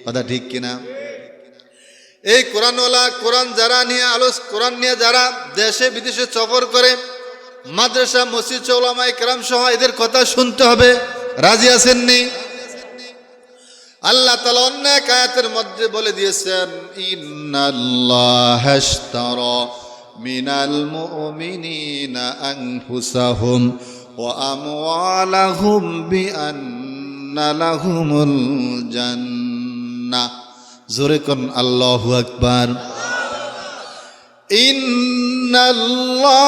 কথা ঠিক কিনা? এই কোরআনওয়ালা, কোরআন যারা নিয়ে কোরআন নিয়ে যারা দেশে বিদেশে সফর করে, মাদ্রাসা মসজিদ উলামায়ে কেরাম সহ এদের কথা শুনতে হবে। রাজি আছেননি? আল্লাহ তাআলা অন্য এক আয়াতের মধ্যে বলে দিয়েছেন, ইন্নাল্লাহা আশতারা মিনাল মুমিনিনা আনফুসাহুম ওয়া আমওয়ালাহুম বিআন্না লাহুমুল জান্নাহ। জোরে কোন আল্লাহু আকবার। ইন্নাল্লাহা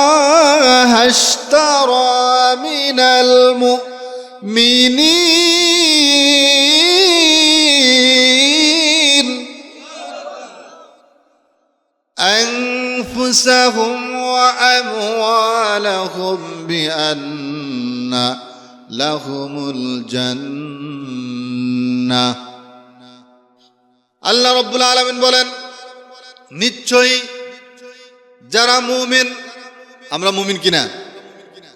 আশতারা মিনাল মুমিনিনা আনফুসাহুম ওয়া আমওয়ালাহুম বিআন্না লাহুমুল জান্নাহ। আল্লাহ রাব্বুল আলামিন বলেন, নিশ্চয়ই যারা মুমিন, আমরা মুমিন কিনা?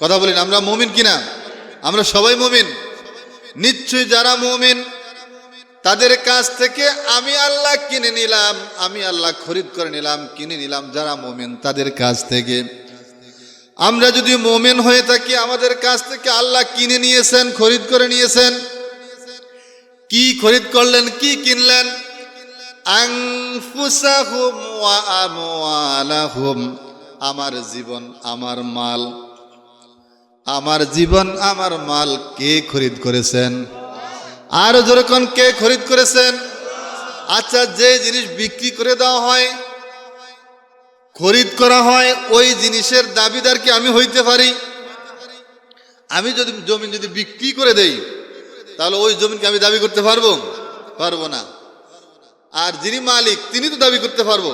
কথা বলেন, আমরা মুমিন কিনা? আমরা সবাই মুমিন। নিশ্চয়ই যারা মুমিন, তাদের কাছ থেকে আমি আল্লাহ কিনে নিলাম, আমি আল্লাহ খরিদ করে নিলাম, কিনে নিলাম। যারা মুমিন তাদের কাছ থেকে, আমরা যদি মুমিন হয়ে থাকি, আমাদের কাছ থেকে আল্লাহ কিনে নিয়েছেন, খরিদ করে নিয়েছেন। কি খরিদ করলেন, কি কিনলেন? আনফুসাহুম ওয়া আমওয়ালাহুম, আমার জীবন আমার মাল, আমার জীবন আমার মাল কে খরিদ করেছেন? আর যেরকম কে খরিদ করেছেন? আচ্ছা, যে জিনিস বিক্রি করে দেওয়া হয়, খরিদ করা হয়, ওই জিনিসের দাবিদার কি আমি হইতে পারি? আমি যদি জমি যদি বিক্রি করে দেই, তাহলে ওই জমিকে আমি দাবি করতে পারবো? পারবো না। আর যিনি মালিক তিনি তো দাবি করতে পারবো।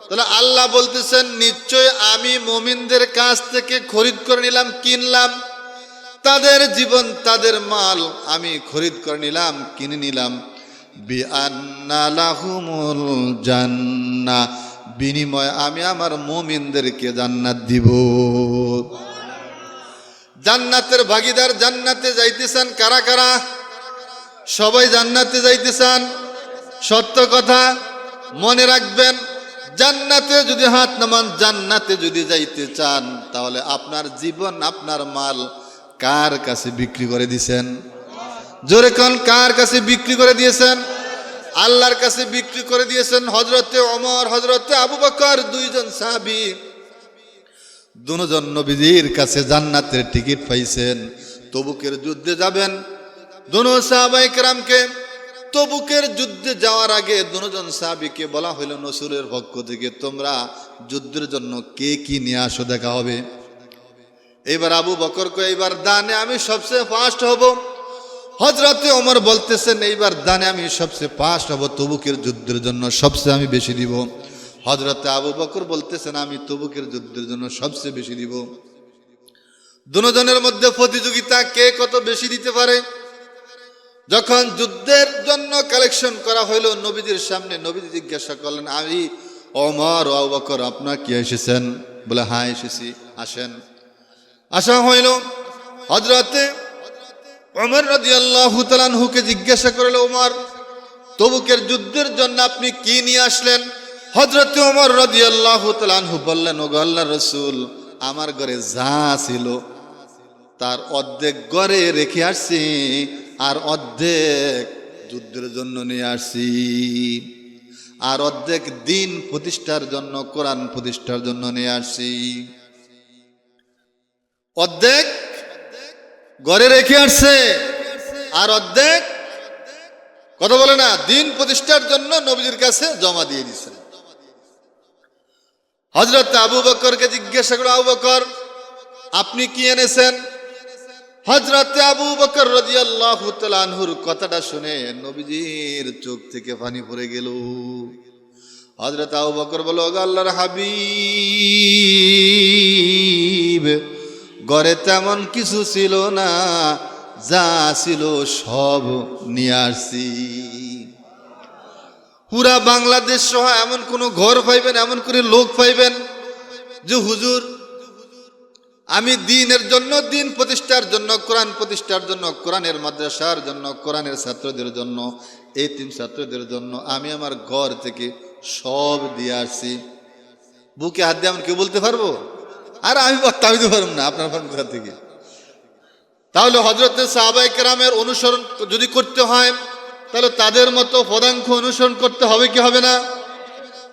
তাহলে আল্লাহ বলতেছেন, নিশ্চয় আমি মুমিনদের কাছ থেকে খরিদ করে নিলাম, কিনলাম, তাদের জীবন তাদের মাল আমি খরিদ করে নিলাম, কিনে নিলাম। বিআন্না লাহুমুল জান্নাহ, বিনিময় আমি আমার মুমিনদেরকে জান্নাত দিব। জান্নাতের ভাগীদার, জান্নাতে যাইতে চান কারা কারা? সবাই জান্নাতে যাইতে চান। সত্য কথা মনে রাখবেন, জান্নাতে যদি হাত নামান, জান্নাতে যদি যাইতে চান, তাহলে আপনার জীবন আপনার মাল কার কাছে বিক্রি করে দিয়েছেন? জোরে কোন, কার কাছে বিক্রি করে দিয়েছেন? আল্লাহর কাছে বিক্রি করে দিয়েছেন। হযরতে ওমর, হযরতে আবু বকর, দুইজন সাহাবী, দুজন নবীজির কাছে জান্নাতের টিকিট পাইছেন। তবুকের যুদ্ধে যাবেন। দুনো সাহাবায়ে কেরামকে তবুকের যুদ্ধে যাওয়ার আগে দুজন সাহাবীকে বলা হইল রাসূলের পক্ষ থেকে, তোমরা যুদ্ধের জন্য কে কি নিয়ে আসো দেখা হবে। এবার আবু বকর কয়, এইবার দানে আমি সবচেয়ে ফার্স্ট হব। হযরতে ওমর বলতেছেন, এইবার দানে আমি সবচেয়ে ফার্স্ট হব, তবুকের যুদ্ধের জন্য সবচেয়ে আমি বেশি দিব। হযরতে আবু বকর বলতেছেন, আমি তবুকের যুদ্ধের জন্য সবচেয়ে বেশি দিব। দুজনের মধ্যে প্রতিযোগিতা, কে কত বেশি দিতে পারে। যখন যুদ্ধের জন্য কালেকশন করা হইল নবীজির সামনে, নবীজি জিজ্ঞাসা করলেন, আমি ওমর ও আবু বকর, আপনারা কি এসেছেন? বলে, হ্যাঁ এসেছি, আসেন। আসা হইল। হযরতে ওমর রাদিয়াল্লাহু তাআলা আনহুকে জিজ্ঞাসা করল, ওমর, তবুকের যুদ্ধের জন্য আপনি কি নিয়ে আসলেন? হযরতে ওমর রাদিয়াল্লাহু তাআলা আনহু বললেন, ওগো আল্লাহর রাসূল, আমার ঘরে যা ছিল তার অর্ধেক ঘরে রেখে আসছি, আর অর্ধেক যুদ্ধের জন্য নিয়ে আসছি, আর অর্ধেক দিন প্রতিষ্ঠার জন্য, কোরআন প্রতিষ্ঠার জন্য নিয়ে আসছি। অর্ধেক ঘরে রেখে আসছে, আর অর্ধেক, কথা বলে না, দিন প্রতিষ্ঠার জন্য নবীজির কাছে জমা দিয়ে দিয়েছেন। হযরত আবু বকরকে জিজ্ঞাসা করল, আবু বকর, আপনি কি এনেছেন? হযরতে আবু বকর রাদিয়াল্লাহু তাআলা আনহুর কথাটা শুনে নবীজির চোখ থেকে পানি পড়ে গেল। হযরত আবু বকর বলল, ওগো আল্লাহর হাবিব, ঘরে তেমন কিছু ছিল না, যা ছিল সব নিয়ে আসছি। পুরা বাংলাদেশ সহ এমন কোন ঘর পাইবেন, এমন কোন লোক পাইবেন যে হুজুর আমি দিনের জন্য, দিন প্রতিষ্ঠার জন্য, কোরআন প্রতিষ্ঠার জন্য, কোরআনের মাদ্রাসার জন্য, কোরআনের ছাত্রদের জন্য, এই তিন ছাত্রদের জন্য আমি আমার ঘর থেকে সব দিয়ে আসছি। বুকে হাত দিয়ে এমন কেউ বলতে পারবো? আর আমি দিতে পারবো না, আপনার কোথা থেকে? তাহলে হযরতে সাহাবায়ে কেরামের অনুসরণ যদি করতে হয়, তাহলে তাদের মতো পদাঙ্ক অনুসরণ করতে হবে কি হবে না?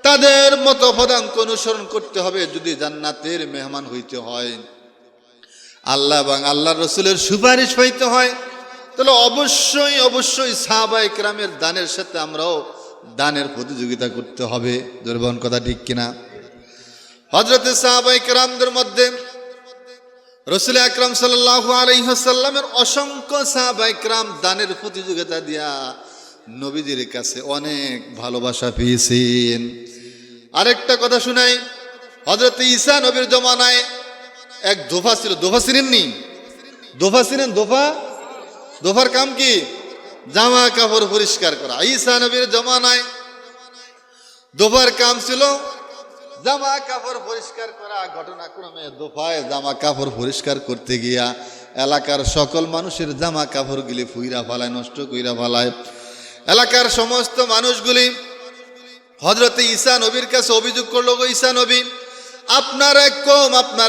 তাদের মতো পদাঙ্ক অনুসরণ করতে হবে। যদি জান্নাতের মেহমান হইতে হয়, আল্লাহ এবং আল্লাহর রাসূলের সুপারিশ পাইতে হয়, তাহলে অবশ্যই অবশ্যই সাহাবায়ে কেরামের দানের সাথে আমরাও দানের প্রতিযোগিতা করতে হবে। জোরবান কথা ঠিক কিনা? হযরতে সাহাবায়ে কেরামদের মধ্যে রাসূল আকরাম সাল্লাল্লাহু আলাইহি ওয়াসাল্লামের অসংখ্য সাহাবায়ে কেরাম দানের প্রতিযোগিতা দিয়া নবীজির কাছে অনেক ভালোবাসা পেয়েছেন। আরেকটা কথা শুনাই, হযরতে ঈসা নবীর জমানায় এক দোফা ছিল। দোফা চিনেননি? দোফা চিনেন? দোফা, দোফার কাম কি? জামা কাপড় পরিষ্কার করা। ঈসা নবীর জমানায় দোফার কাম ছিল জামা কাপড় পরিষ্কার করা। ঘটনাক্রমে দোফায় জামা কাপড় পরিষ্কার করতে গিয়া এলাকার সকল মানুষের জামা কাপড়গুলি ফুইরা ফালায়, নষ্ট কইরা ফালায়। এলাকার সমস্ত মানুষগুলি হযরতে ঈসা নবীর কাছে অভিযোগ করলো, গো ঈসা নবী, আপনার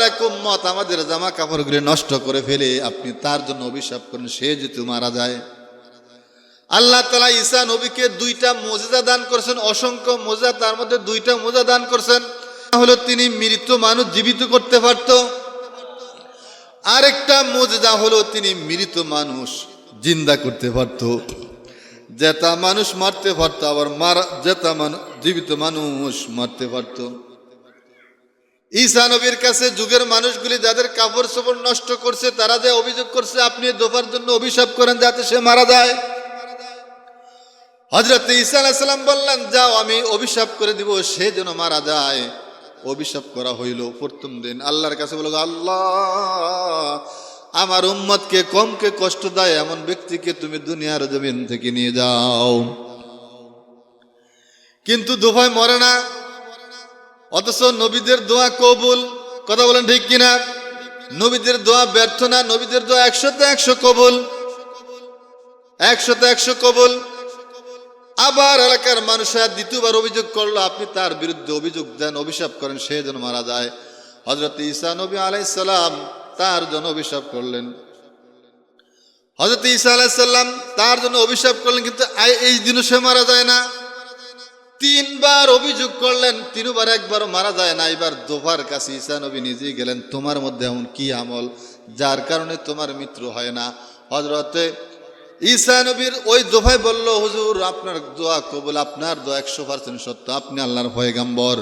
এক উম্মত আমাদের জামা কাপড়গুলি নষ্ট করে ফেলে, আপনি তার জন্য অভিশাপ করেন, সে যদি মারা যায়। আল্লাহ তাআলা ঈসা নবীকে দুইটা মুজিজা দান করেছেন, অসংখ্য মুজিজা, তার মধ্যে দুইটা মুজিজা দান করেছেন। হলো তিনি মৃত মানুষ জীবিত করতে পারত, আরেকটা মুজিজা হলো তিনি মৃত মানুষ জিন্দা করতে পারত। জেতা মানুষ মারতে পারত, আবার জীবিত মানুষ মারতে পারত। ঈসা নবীর কাছে যুগের মানুষগুলি যাদের কাপড় চোপড় নষ্ট করছে, তারা যে অভিযোগ করছে, আপনি দোফার জন্য অভিশাপ করেন যাতে সে মারা যায়। হযরত ঈসা আলাইহিস সালাম বললেন, যাও আমি অভিশাপ করে দিব, সে যেন মারা যায়। অভিশাপ করা হইল। প্রথম দিন আল্লাহর কাছে বলল, আল্লাহ, আমার উম্মতকে কমকে কষ্ট দেয় এমন ব্যক্তিকে তুমি দুনিয়ার জমিন থেকে নিয়ে যাও। কিন্তু দোফায় মরে না, অথচ নবীদের দোয়া কবুল। কথা বলেন ঠিক কিনা? নবীদের দোয়া ব্যর্থ না, নবীদের দোয়া 100-100 কবুল, 100-100 কবুল। আবার এলাকার মানুষরা দ্বিতীয়বার অভিযোগ করলো, আপনি তার বিরুদ্ধে অভিযোগ দেন, অভিশাপ করেন, সে যেন মারা যায়। হযরত ঈসা নবী আলাইহিস সালাম তার জন্য অভিশাপ করলেন। হযরত ঈসা আলাইহিস সালাম তার জন্য অভিশাপ করলেন, কিন্তু এই দিনও সে মারা যায় না। 3 বার অভিযোগ করলেন, 3 বার একবারও মারা যায় না। এবার দোফার কাছে ঈসা নবী নিজেই গেলেন, তোমার মধ্যে এমন কি আমল যার কারণে তোমার মৃত্যু হয় না? হযরতে ঈসা নবীর ওই দোফায় বলল, হুজুর আপনার দোয়া কবুল, আপনার দোয়া 100% সত্য, আপনি আল্লাহর পয়গম্বর।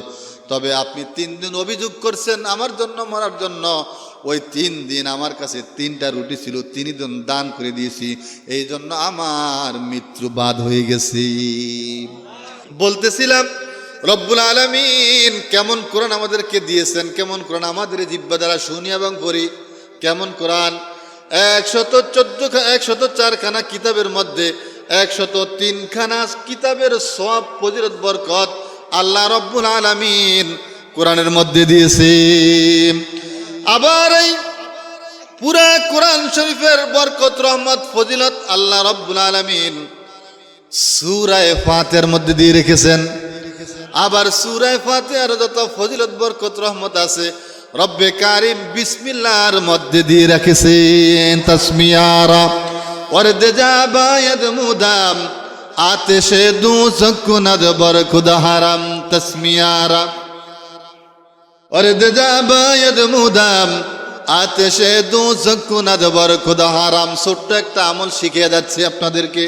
তবে আপনি 3 দিন অভিযোগ করছেন আমার জন্য মরার জন্য। ওই 3 দিন আমার কাছে 3টা রুটি ছিল, 3 দিন দান করে দিয়েছি, এই জন্য আমার মৃত্যু বাদ হয়ে গেছে। বলতেছিলাম রব্বুল আলামিন কেমন কোরআন আমাদেরকে দিয়েছেন, কেমন কোরআন আমাদের জিহ্বা দ্বারা শুনি এবং পড়ি। কেমন কোরআন! 104 খানা কিতাবের মধ্যে 103 খানা কিতাবের সওয়াব, ফজিলত, বরকত আল্লাহ রব্বুল আলামিন কোরআনের মধ্যে দিয়েছে। আবার এই পুরা কোরআন শরীফের বরকত, রহমত, ফজিলত আল্লাহ রব্বুল আলামিন সূরা ফাতিহার মধ্যে দিয়ে রেখেছেন। আবার সূরা ফাতিহার যত ফজিলত, বরকত, রহমত আছে রব্বে কারিম বিসমিল্লাহর মধ্যে দিয়ে রেখেছেন। তাসমিয়ারা ওয়ারদে জাবায়াদ মুদাম আতেশে দুজক নদবর খুদা হারাম। তাসমিয়ারা ওয়ারদে জাবায়াদ মুদাম আতেশে দুজক নদবর খুদা হারাম। ছোট্ট একটা আমল শিখিয়ে যাচ্ছে আপনাদেরকে,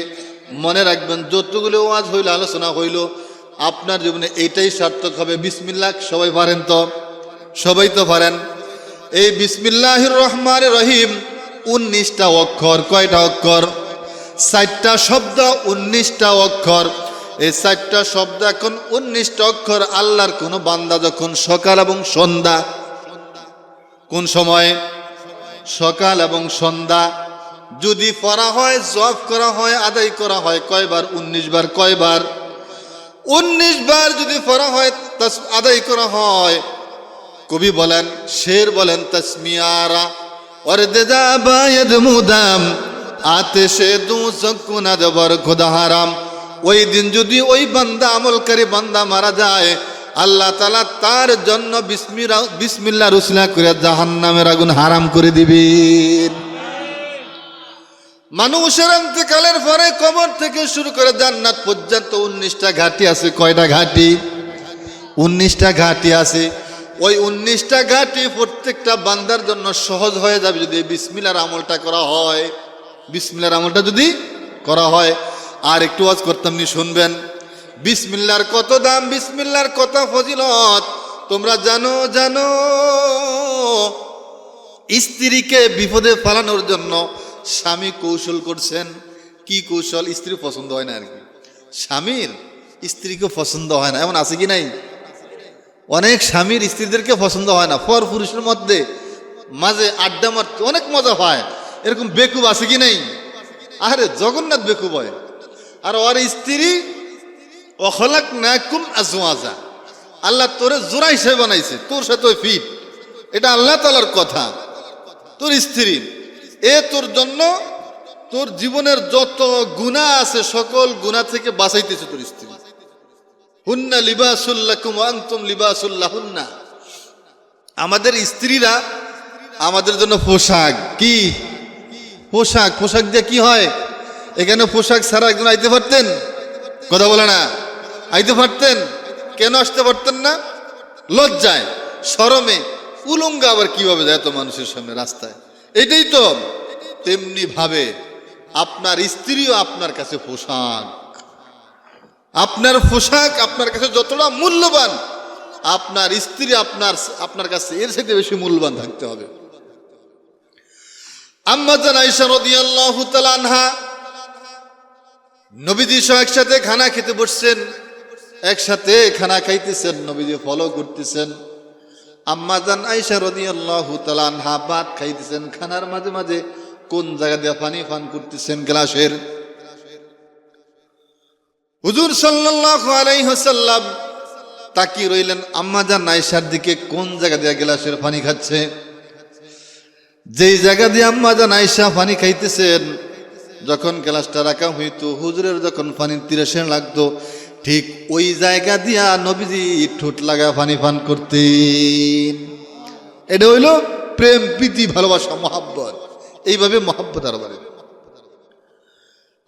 মনে রাখবেন। যতগুলো ওয়াজ হইল, আলোচনা হইল, আপনার জীবনে এইটাই সার্থক হবে। বিসমিল্লাহ সবাই পারেন তো? সবাই তো পারেন। এই বিসমিল্লাহির রহমানির রহিম 19টা অক্ষর। কয়টা অক্ষর? 4টা শব্দ, 19টা অক্ষর। এই 4টা শব্দ এখন 19টা অক্ষর। আল্লাহর কোন বান্দা যখন সকাল এবং সন্ধ্যা, কোন সময়? সকাল এবং সন্ধ্যা যদি পড়া হয়, জপ করা হয়, আদায় করা হয়, কয়বার? 19 বার। কয়বার? 19 বার যদি পড়া হয়, আদায় করা হয়, কবি বলেন, শের বলেন, তসমিয়ারা ওয়ারদে জাবায়াদ মুদাম আতেশে দুজক নদবর খুদা হারাম। ওই দিন যদি ওই বান্দা, আমলকারী বান্দা মারা যায়, আল্লাহ তাআলা তার জন্য বিসমিল্লাহ রুসলা করে জাহান্নামের আগুন হারাম করে দিবেন। মানুষের ইন্তেকালের পরে কবর থেকে শুরু করে জান্নাত পর্যন্ত 19টা ঘাটি আছে। কয়টা ঘাটি? 19টা ঘাটি আছে। ওই 19টা ঘাটি প্রত্যেকটা বান্দার জন্য সহজ হয়ে যাবে যদি বিসমিল্লাহর আমলটা করা হয়। বিসমিল্লাহর আমলটা যদি করা হয়। আর একটু ওয়াজ করতাম, নি শুনবেন। বিসমিল্লাহর কত দাম, বিসমিল্লাহর কত ফজিলত তোমরা জানো? জানো স্ত্রীকে বিপদে ফেলানোর জন্য স্বামী কৌশল করছেন। কি কৌশল? স্ত্রী পছন্দ হয় না আর কি। স্বামীর স্ত্রীকে পছন্দ হয় না, এমন আছে কি নাই? অনেক স্বামীর স্ত্রীদেরকে পছন্দ হয় না। পর পুরুষের মধ্যে মাঝে আড্ডা মারতে অনেক মজা পায়, এরকম বেকুব আছে কি নাই? আরে জগন্নাথ বেকুব হয়। আর ওর স্ত্রী ওয়াখলাকনাকুম আজওয়াজা, আল্লাহ তোরে জোড়া হিসেবে বানাইছে, তোর সাথে ফিট। এটা আল্লাহ তাআলার কথা। তোর স্ত্রী তোর জন্য তোর জীবনের যত গুনাহ আছে সকল গুনাহ থেকে বাঁচাইতেছে তোর স্ত্রী। হুন্না লিবাসুল লাকুম ওয়া আনতুম লিবাসুল লাহুন্না। আমাদের স্ত্রীরা আমাদের জন্য পোশাক। কি পোশাক? পোশাক দিয়ে কি হয়? এখানে পোশাক ছাড়া একজন আইতে পারতেন? কথা বলে না। আইতে পারতেন? কেন আসতে পারতেন না? লজ্জায়, শরমে, উলঙ্গা। আবার কিভাবে যায় তো মানুষের সামনে রাস্তায়? এটাই তো। তেমনি ভাবে আপনার স্ত্রীও আপনার কাছে পোশাক। আপনার পোশাক আপনার কাছে যতটা মূল্যবান, আপনার স্ত্রী আপনার কাছে এর সাথে বেশি মূল্যবান থাকতে হবে। আম্মা জান আয়েশা রাদিয়াল্লাহু তাআলা আনহা নবীজি সহ একসাথে খানা খেতে বসছেন, একসাথে খানা খাইতেছেন, নবীজি ফলো করতেছেন। আম্মা জান আয়েশা রাদিয়াল্লাহু তাআলা আনহা ভাত খাইতেছেন, খানার মাঝে মাঝে কোন জায়গা দিয়ে পানি পান করতেছেন গ্লাসের। হুজুর সাল্লাল্লাহু আলাইহি ওয়াসাল্লাম তাকিয়ে রইলেন আম্মা জান আয়েশার দিকে, কোন জায়গা দিয়ে গ্লাসের পানি খাচ্ছে। যেই জায়গা দিয়ে আম্মা জান আয়েশা পানি খাইতেছেন, যখন গ্লাসটা রাখা হইতো, হুজুরের যখন পানির তিরাশে লাগতো, ঠিক ওই জায়গা দিয়া নবীজি ঠোঁট লাগা পানি পান করতেন। এটা হইল প্রেম, প্রীতি, ভালোবাসা, মহাব্বত। এইভাবে মহাব্বত আরো বাড়ে।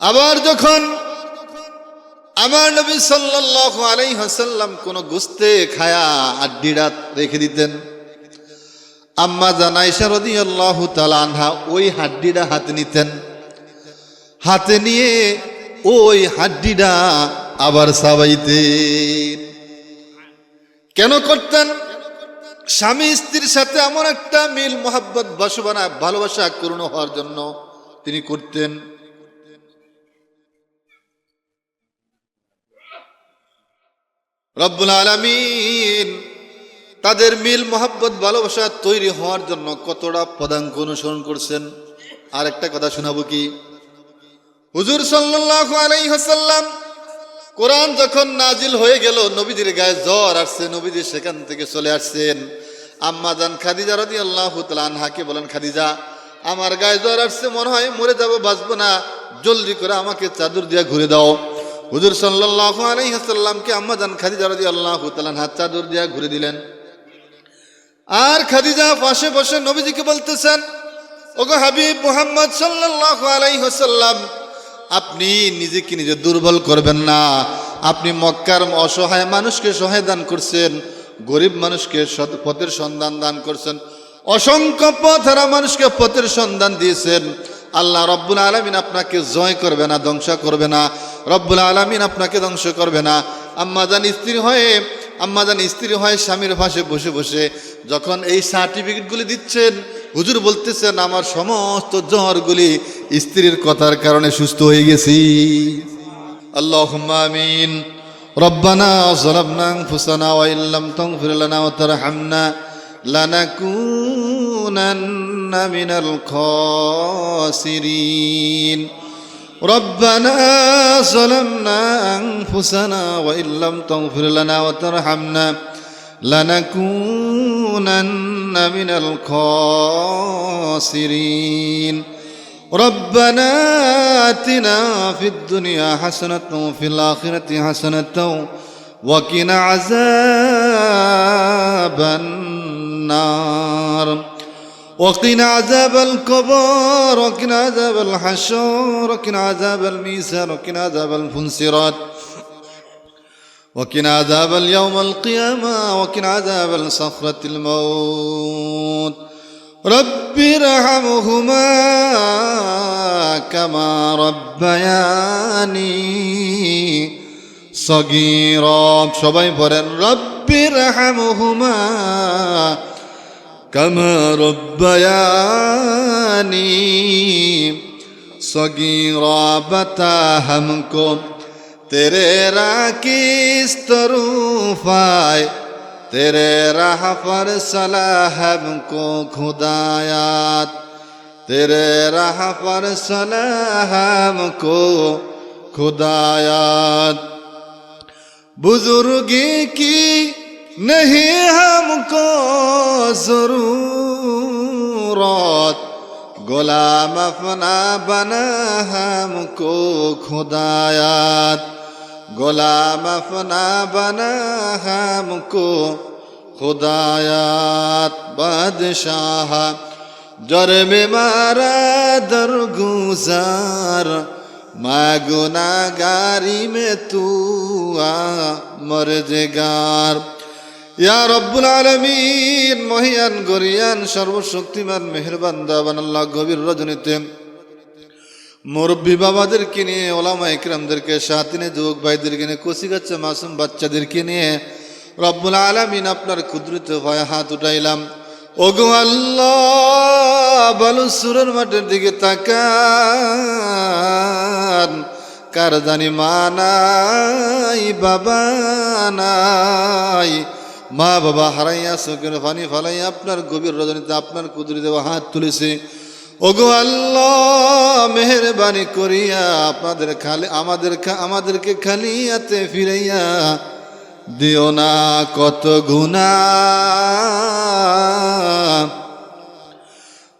আবার যখন আমার নবী সাল্লাল্লাহু আলাইহি ওয়াসাল্লাম কোন গোশতে খায়া হাড্ডিটা রেখে দিতেন, আম্মা জান আয়েশা রাদিয়াল্লাহু তাআলা আনহা ওই হাড্ডিটা হাতে নিতেন, হাতে নিয়ে ওই হাড্ডিটা আবার চাবাইতেন। কেন করতেন? স্বামী স্ত্রীর সাথে এমন একটা মিল মোহাব্বত ভালোবাসা পূর্ণ হওয়ার জন্য তিনি করতেন। রব্বুল আলামিন তাদের মিল মোহাব্বত ভালোবাসা তৈরি হওয়ার জন্য কতটা পদাঙ্ক অনুসরণ করছেন। আর একটা কথা শোনাবো কি, হুজুর সাল্লাল্লাহু আলাইহি ওয়াসাল্লাম কোরআন যখন নাজিল হয়ে গেল, নবীদের গায়ে জ্বর আসছে, নবীজি সেখান থেকে চলে আসছেন। আম্মা জান খাদিজা রাদিয়াল্লাহু তাআলা আনহাকে বলেন, খাদিজা আমার গায়ে জ্বর আসছে, মনে হয় মরে যাব, বাঁচবো না, জলদি করে আমাকে চাদর দিয়ে ঘুরে দাও। হুজুর সাল্লাল্লাহু আলাইহি ওয়াসাল্লামকে আম্মা জান খাদিজা রাদিয়াল্লাহু তাআলা আনহা চাদর দিয়ে ঘুরে দিলেন। আর খাদিজা পাশে বসে নবীজিকে বলতেছেন, ওগো হাবিব মুহাম্মদ সাল্লাল্লাহু আলাইহি ওয়াসাল্লাম, আপনি নিজেকে নিজে দুর্বল করবেন না। আপনি মক্কার অসহায় মানুষকে সহায় দান করছেন, গরিব মানুষকে পথের সন্ধান দান করছেন, অসংখ্য পথহারা মানুষকে পথের সন্ধান দিয়েছেন। আল্লাহ রব্বুল আলামিন আপনাকে জয় করবে না, ধ্বংস করবে না। রব্বুল আলামিন আপনাকে ধ্বংস করবে না। আম্মাজান স্ত্রী হয়ে স্বামীর পাশে বসে বসে যখন এই সার্টিফিকেটগুলি দিচ্ছেন, হুজুর বলতেছেন আমার সমস্ত জ্বরগুলি স্ত্রীর কথার কারণে সুস্থ হয়ে গেছি। আল্লাহুম্মা আমিন। রব্বানা যালামনা আনফুসানা ওয়া ইল্লাম তাগফির লানা ওয়া তারহামনা লানাকুনান্না মিনাল খাসিরিন। ربنا ظلمنا أنفسنا وإن لم تغفر لنا وترحمنا لنكونن من الخاسرين. ربنا آتنا في الدنيا حسنة وفي الآخرة حسنة وقنا عذاب النار. وقنا عذاب القبر وقنا عذاب الحشر وقنا عذاب الميزان وقنا عذاب الفنصرات وقنا عذاب اليوم القيامة وقنا عذاب الصخرة الموت. رب ارحمهما كما ربياني صغيرا. সবাই পড়েন رب ارحمهما كما ربياني صغيرا. बता हमको तेरे राह की तरूफाए तेरे राह पर सलाह हमको खुदायात तेरे राह पर सलाह हमको खुदायात. बुजुर्गी की नहीं हमको जरूरत गुलाम अपना बना हमको खुदायात गुलाम अपना बना हमको खुदायात. बादशाह जर्म मारा दरगुजार मैं गुनाहगारी में तू आ मर्जगार. ইয়া রব্বুল আলামিন, মহিয়ান গরিয়ান সর্বশক্তিমান মেহেরবান দাবান আল্লাহ, গভীর রজনীতে মুরব্বী বাবাদেরকে নিয়ে, ওলামা ইকরামদেরকে, সাথীনে যুবক ভাইদেরকে নিয়ে, কচি কাচ্চা মাসুম বাচ্চাদেরকে নিয়ে রব্বুল আলামিন আপনার কুদরতে ভয়ে হাত উঠাইলাম। ওগো আল্লাহ, বালুচরের মাঠের দিকে তাকান, কার জানি মা নাই, বাবা নাই, মা বাবা হারাইয়া চোখের পানি ফালাইয়া আপনার গভীর রজনীতে আপনার কুদরতে হাত তুলেছে। ওগো আল্লাহ, মেহেরবানি করিয়া আপনাদের আমাদেরকে খালি হাতে ফিরাইয়া দিও না। কত গুনাহ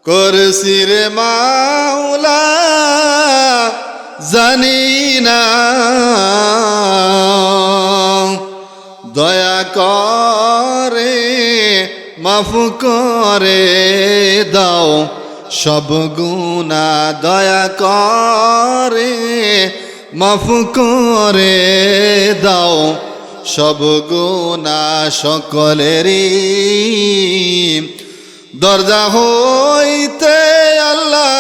করছি রে মাওলা জানি না, দয়া করে মাফ করে দাও সব গুনাহ দয়া করে মাফ করে দাও, সব গুনাহ সকলেরই দরজা হইতে আল্লাহ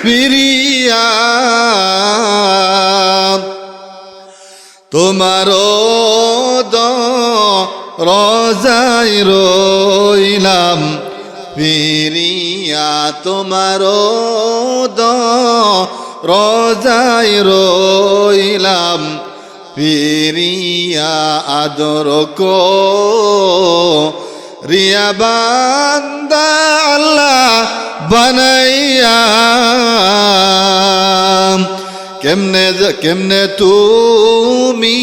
ফিরিয়া তোমারও রোজায় রইলাম ফিরিয়া, তোমারও রোজায় রইলাম ফিরিয়া, আদর রিয়া বান্দা আল্লাহ বানাইয়া। কেমনে তুমি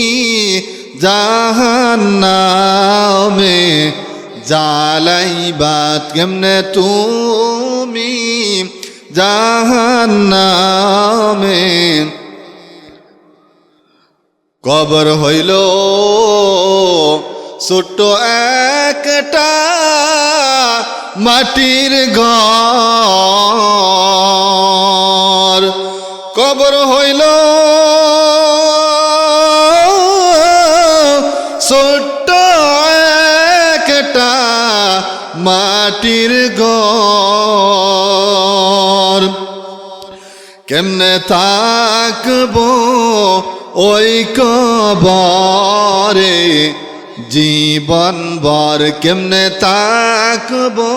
জাহান্নামে জ্বালাইবা, কেমনে তুমি জাহান্নামে। কবর হইল ছোট্ট একটা মাটির ঘর, কবর হইল ছোট্ট একটা মাটির ঘর। কেমনে থাকবো ওই কবরে জীবন ভর, কেমনে থাকবো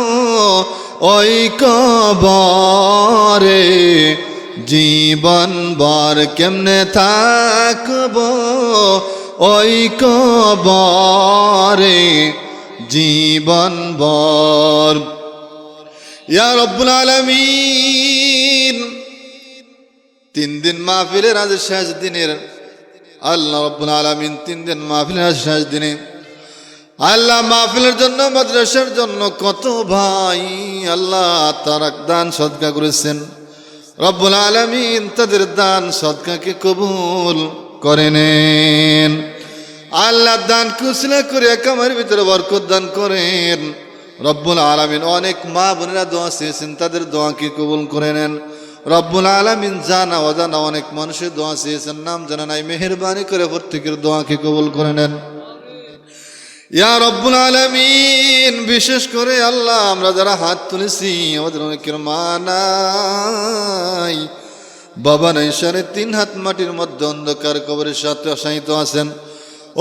ওই কবরে জীবন ভর, কেমনে থাকবো ওই কবরে জীবন ভর। ইয়া রব্বুল আলামিন, 3 দিন মাহফিলের আজ শেষ দিনের আল্লাহ রব্বুল আলামিন 3 দিন মাহফিলের আজ শেষ দিনে আল্লাহ মাহফিলের জন্য মাদ্রাসার জন্য কত ভাই আল্লাহ তারা দান সদকা করেছেন। রব্বুল আলামিন তাদের দান সদকাকে কবুল করে নেন। আল্লাহ দান কুশলে করে কামার ভিতরে বরকত দান করেন। রব্বুল আলামিন অনেক মা বোনেরা দোয়া চেয়েছেন, তাদের দোয়াকে কবুল করে নেন। রব্বুল আলামিন জানা অজানা অনেক মানুষের দোয়া চেয়েছেন, নাম জানা নাই, মেহেরবানি করে প্রত্যেকের দোয়াকে কবুল করে নেন। ইয়া রব্বুল আলামিন, বিশেষ করে আল্লাহ আমরা যারা হাত তুলেছি আমাদের অনেকের মা নাই, বাবা নাই, 3.5 হাত মাটির মধ্যে অন্ধকার কবরের সাথে অসহায়িত আছেন।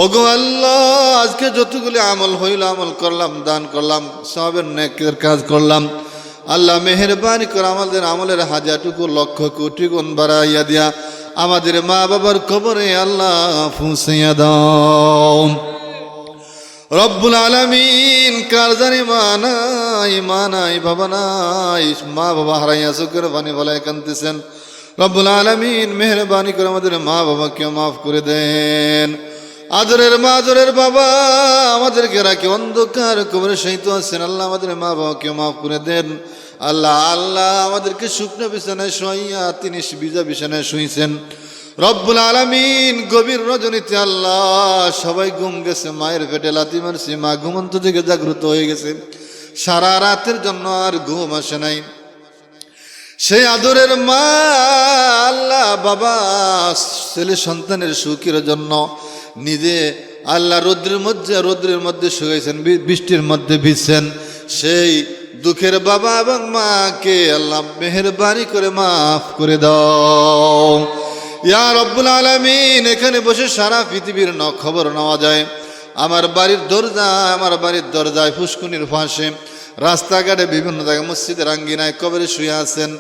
ওগো আল্লাহ, আজকে যতগুলি আমল হইল, আমল করলাম, দান করলাম, সবের নেকের কাজ করলাম, আল্লাহ মেহেরবানি করে আমাদের আমলের হাজারটুকু লক্ষ কোটি গুণ বাড়াইয়া দিয়া আমাদের মা বাবার কবরে আল্লাহ পৌঁছাইয়া দাও। রব্বুল আলামিন, কার জানি মা নাই, বাবা নাই, মা বাবা হারাইয়া চোখের পানি ফলায় কাঁদতেছেন। রব্বুল আলামিন মেহেরবানি করে আমাদের মা বাবাকে মাফ করে দেন। আদরের মা, আদরের বাবা আমাদেরকে রাখি অন্ধকার কবরে শহীদ আছেন, আল্লাহ আমাদের মা বাবাকে মাফ করে দেন। আল্লাহ আমাদেরকে শুকনো বিছানায় শুইয়া তিনি ভিজা বিছানায় শুইছেন। রব্বুল আলামিন, গভীর রজনীতে আল্লাহ সবাই ঘুম গেছে, মায়ের পেটে লাথি মারছে, মা ঘুমন্ত থেকে জাগ্রত হয়ে গেছে, সারা রাতের জন্য আর ঘুম আসে নাই। সেই আদরের মা আল্লাহ বাবা ছেলে সন্তানের সুখের জন্য নিজে আল্লাহ রৌদ্রের মধ্যে শুয়েছেন, বৃষ্টির মধ্যে ভিজছেন। সেই দুঃখের বাবা এবং মাকে আল্লাহ মেহেরবানি করে মাফ করে দাও। ইয়া রব্বুল আলামিন, এখানে বসে সারা পৃথিবীর খবর নেওয়া যায়। আমার বাড়ির দরজায় ফুসকুনির ফাঁসে, রাস্তাঘাটে, বিভিন্ন জায়গায়, মসজিদের আঙ্গিনায় কবরে শুয়ে আছেন।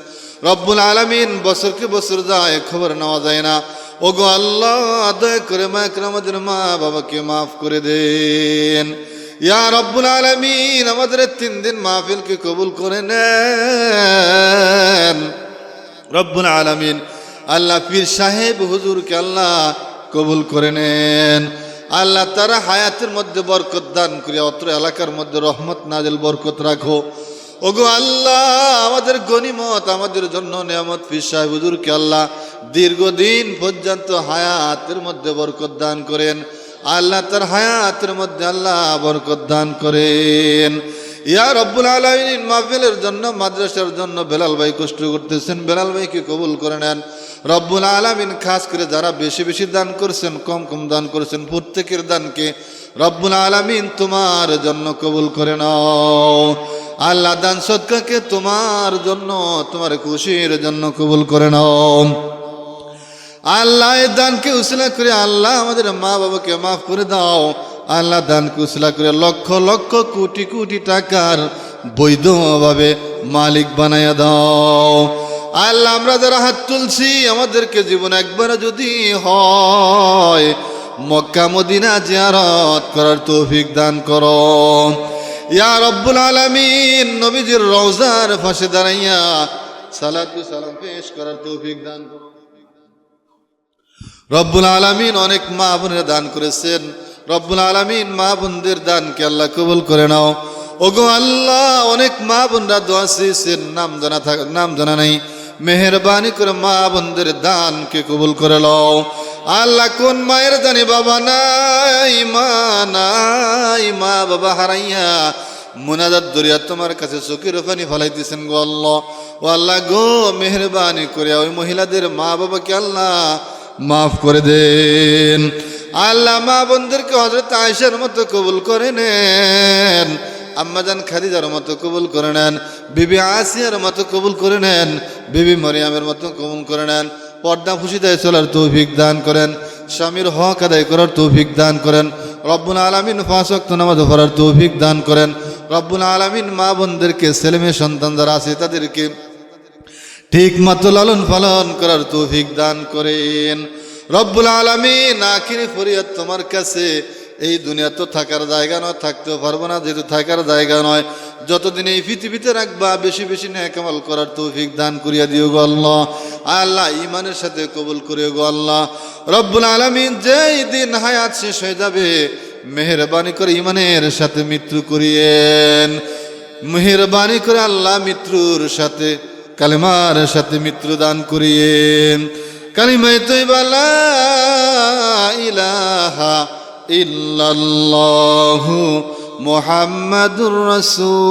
রব্বুল আলামিন, বছরকে বছর যায়, খবর নেওয়া যায় না। ওগো আল্লাহ, দয়া করে মায়া করে আমাদের মা বাবাকে মাফ করে দেন। ইয়া রব্বুল আলামিন, আমাদের 3 দিন মাহফিলকে কবুল করে নেন। রব্বুল আলামিন, আল্লাহ পীর সাহেব হুজুরকে আল্লাহ কবুল করে নেন। আল্লাহ তারা হায়াতের মধ্যে বরকত দান করিয়া অত্র এলাকার মধ্যে রহমত নাজিল বরকত রাখো। ওগো আল্লাহ, আমাদের গনিমত, আমাদের জন্য নিয়ামত পীর সাহেব হুজুরকে আল্লাহ দীর্ঘদিন পর্যন্ত হায়াতের মধ্যে বরকত দান করেন। আল্লাহ তার হায়াতের মধ্যে আল্লাহ বরকত দান করেন। ইয়া রব্বুল আলামিন মাহফিলের জন্য মাদ্রাসার জন্য বেলাল ভাই কষ্ট করতেছেন, বেলাল ভাইকে কবুল করে নেন রব্বুল আলামিন। খাস করে যারা বেশি বেশি দান করছেন, কম কম দান করছেন, প্রত্যেকের দানকে রব্বুল আলামিন তোমার জন্য কবুল করে নাও। আল্লাহ দান সদকাকে তোমার জন্য, তোমার খুশির জন্য কবুল করে নাও। আল্লাহ এই দানকে উসিলা করে আল্লাহ আমাদের মা বাবাকে মাফ করে দাও। আল্লাহ দানকে উসিলা করে লক্ষ লক্ষ কোটি কোটি টাকার বৈধভাবে মালিক বানাইয়া দাও। আল্লাহ আমরা যারা হাত তুলছি আমাদেরকে জীবন একবার যদি হয় মক্কা মদিনা জিয়ারত করার তৌফিক দান করো ইয়া রব্বুল আলামিন। নবীজির রওজার পাশে দাঁড়াইয়া সালাতু সালাম পেশ করার তৌফিক দান করো রব্বুল আলামিন। অনেক মা বোনেরা দান করেছেন, রব্বুল আলামিন মা বোনদের দানকে আল্লাহ কবুল করে নাও। ওগো আল্লাহ, অনেক মা বোনরা দোয়া চেয়েছেন, নাম জানা নাই, মেহেরবানি করে মা বোনদের দানকে কবুল করে নাও। আল্লাহ কোন মায়ের জানি বাবা নাই, মা বাবা হারাইয়া মুনাজাত দরিয়া তোমার কাছে চোখের পানি ফলাইতেছেন গো আল্লাহ। ও আল্লাহ গো, মেহেরবানি করে ওই মহিলাদের মা বাবাকে আল্লাহ মাফ করে দেন। আল্লাহ মা বোনদেরকে হযরত আয়েশার মতো কবুল করে নেন, আম্মাজান খাদিজার মতো কবুল করে নেন, বিবি আসিয়ার মতো কবুল করে নেন, বিবি মরিয়ামের মতো কবুল করে নেন। পর্দা ফুসিদায় চলার তৌফিক দান করেন, স্বামীর হক আদায় করার তৌফিক দান করেন রব্বুল আলামিন। 5 ওয়াক্ত নামাজ পড়ার তৌফিক দান করেন রব্বুল আলামিন। মা বোনদেরকে, ছেলে মেয়ে সন্তান যারা আছে তাদেরকে ঠিক মতো লালন পালন করার তৌফিক দান করেন রব্বুল আলামিন। আখিরি ফরিয়াদ তোমার কাছে, এই দুনিয়া তো থাকার জায়গা নয়, থাকতেও পারবো না, যেহেতু থাকার জায়গা নয়, যতদিন এই পৃথিবীতে রাখবা বেশি বেশি নেক আমল করার তৌফিক দান করিয়া দিও গো আল্লাহ। আল্লাহ ইমানের সাথে কবুল করিও গো আল্লাহ রব্বুল আলামিন। যেই দিন হায়াত শেষ হয়ে যাবে মেহেরবানি করে ইমানের সাথে মৃত্যু করিয়েন, মেহেরবানি করে আল্লাহ মৃত্যুর সাথে কালেমার সাথে মৃত্যু দান করিয়েন। কালিমায়ে তাইয়্যিবা লা ইলাহা ইল্লাল্লাহু মুহাম্মাদুর রাসূলুল্লাহ।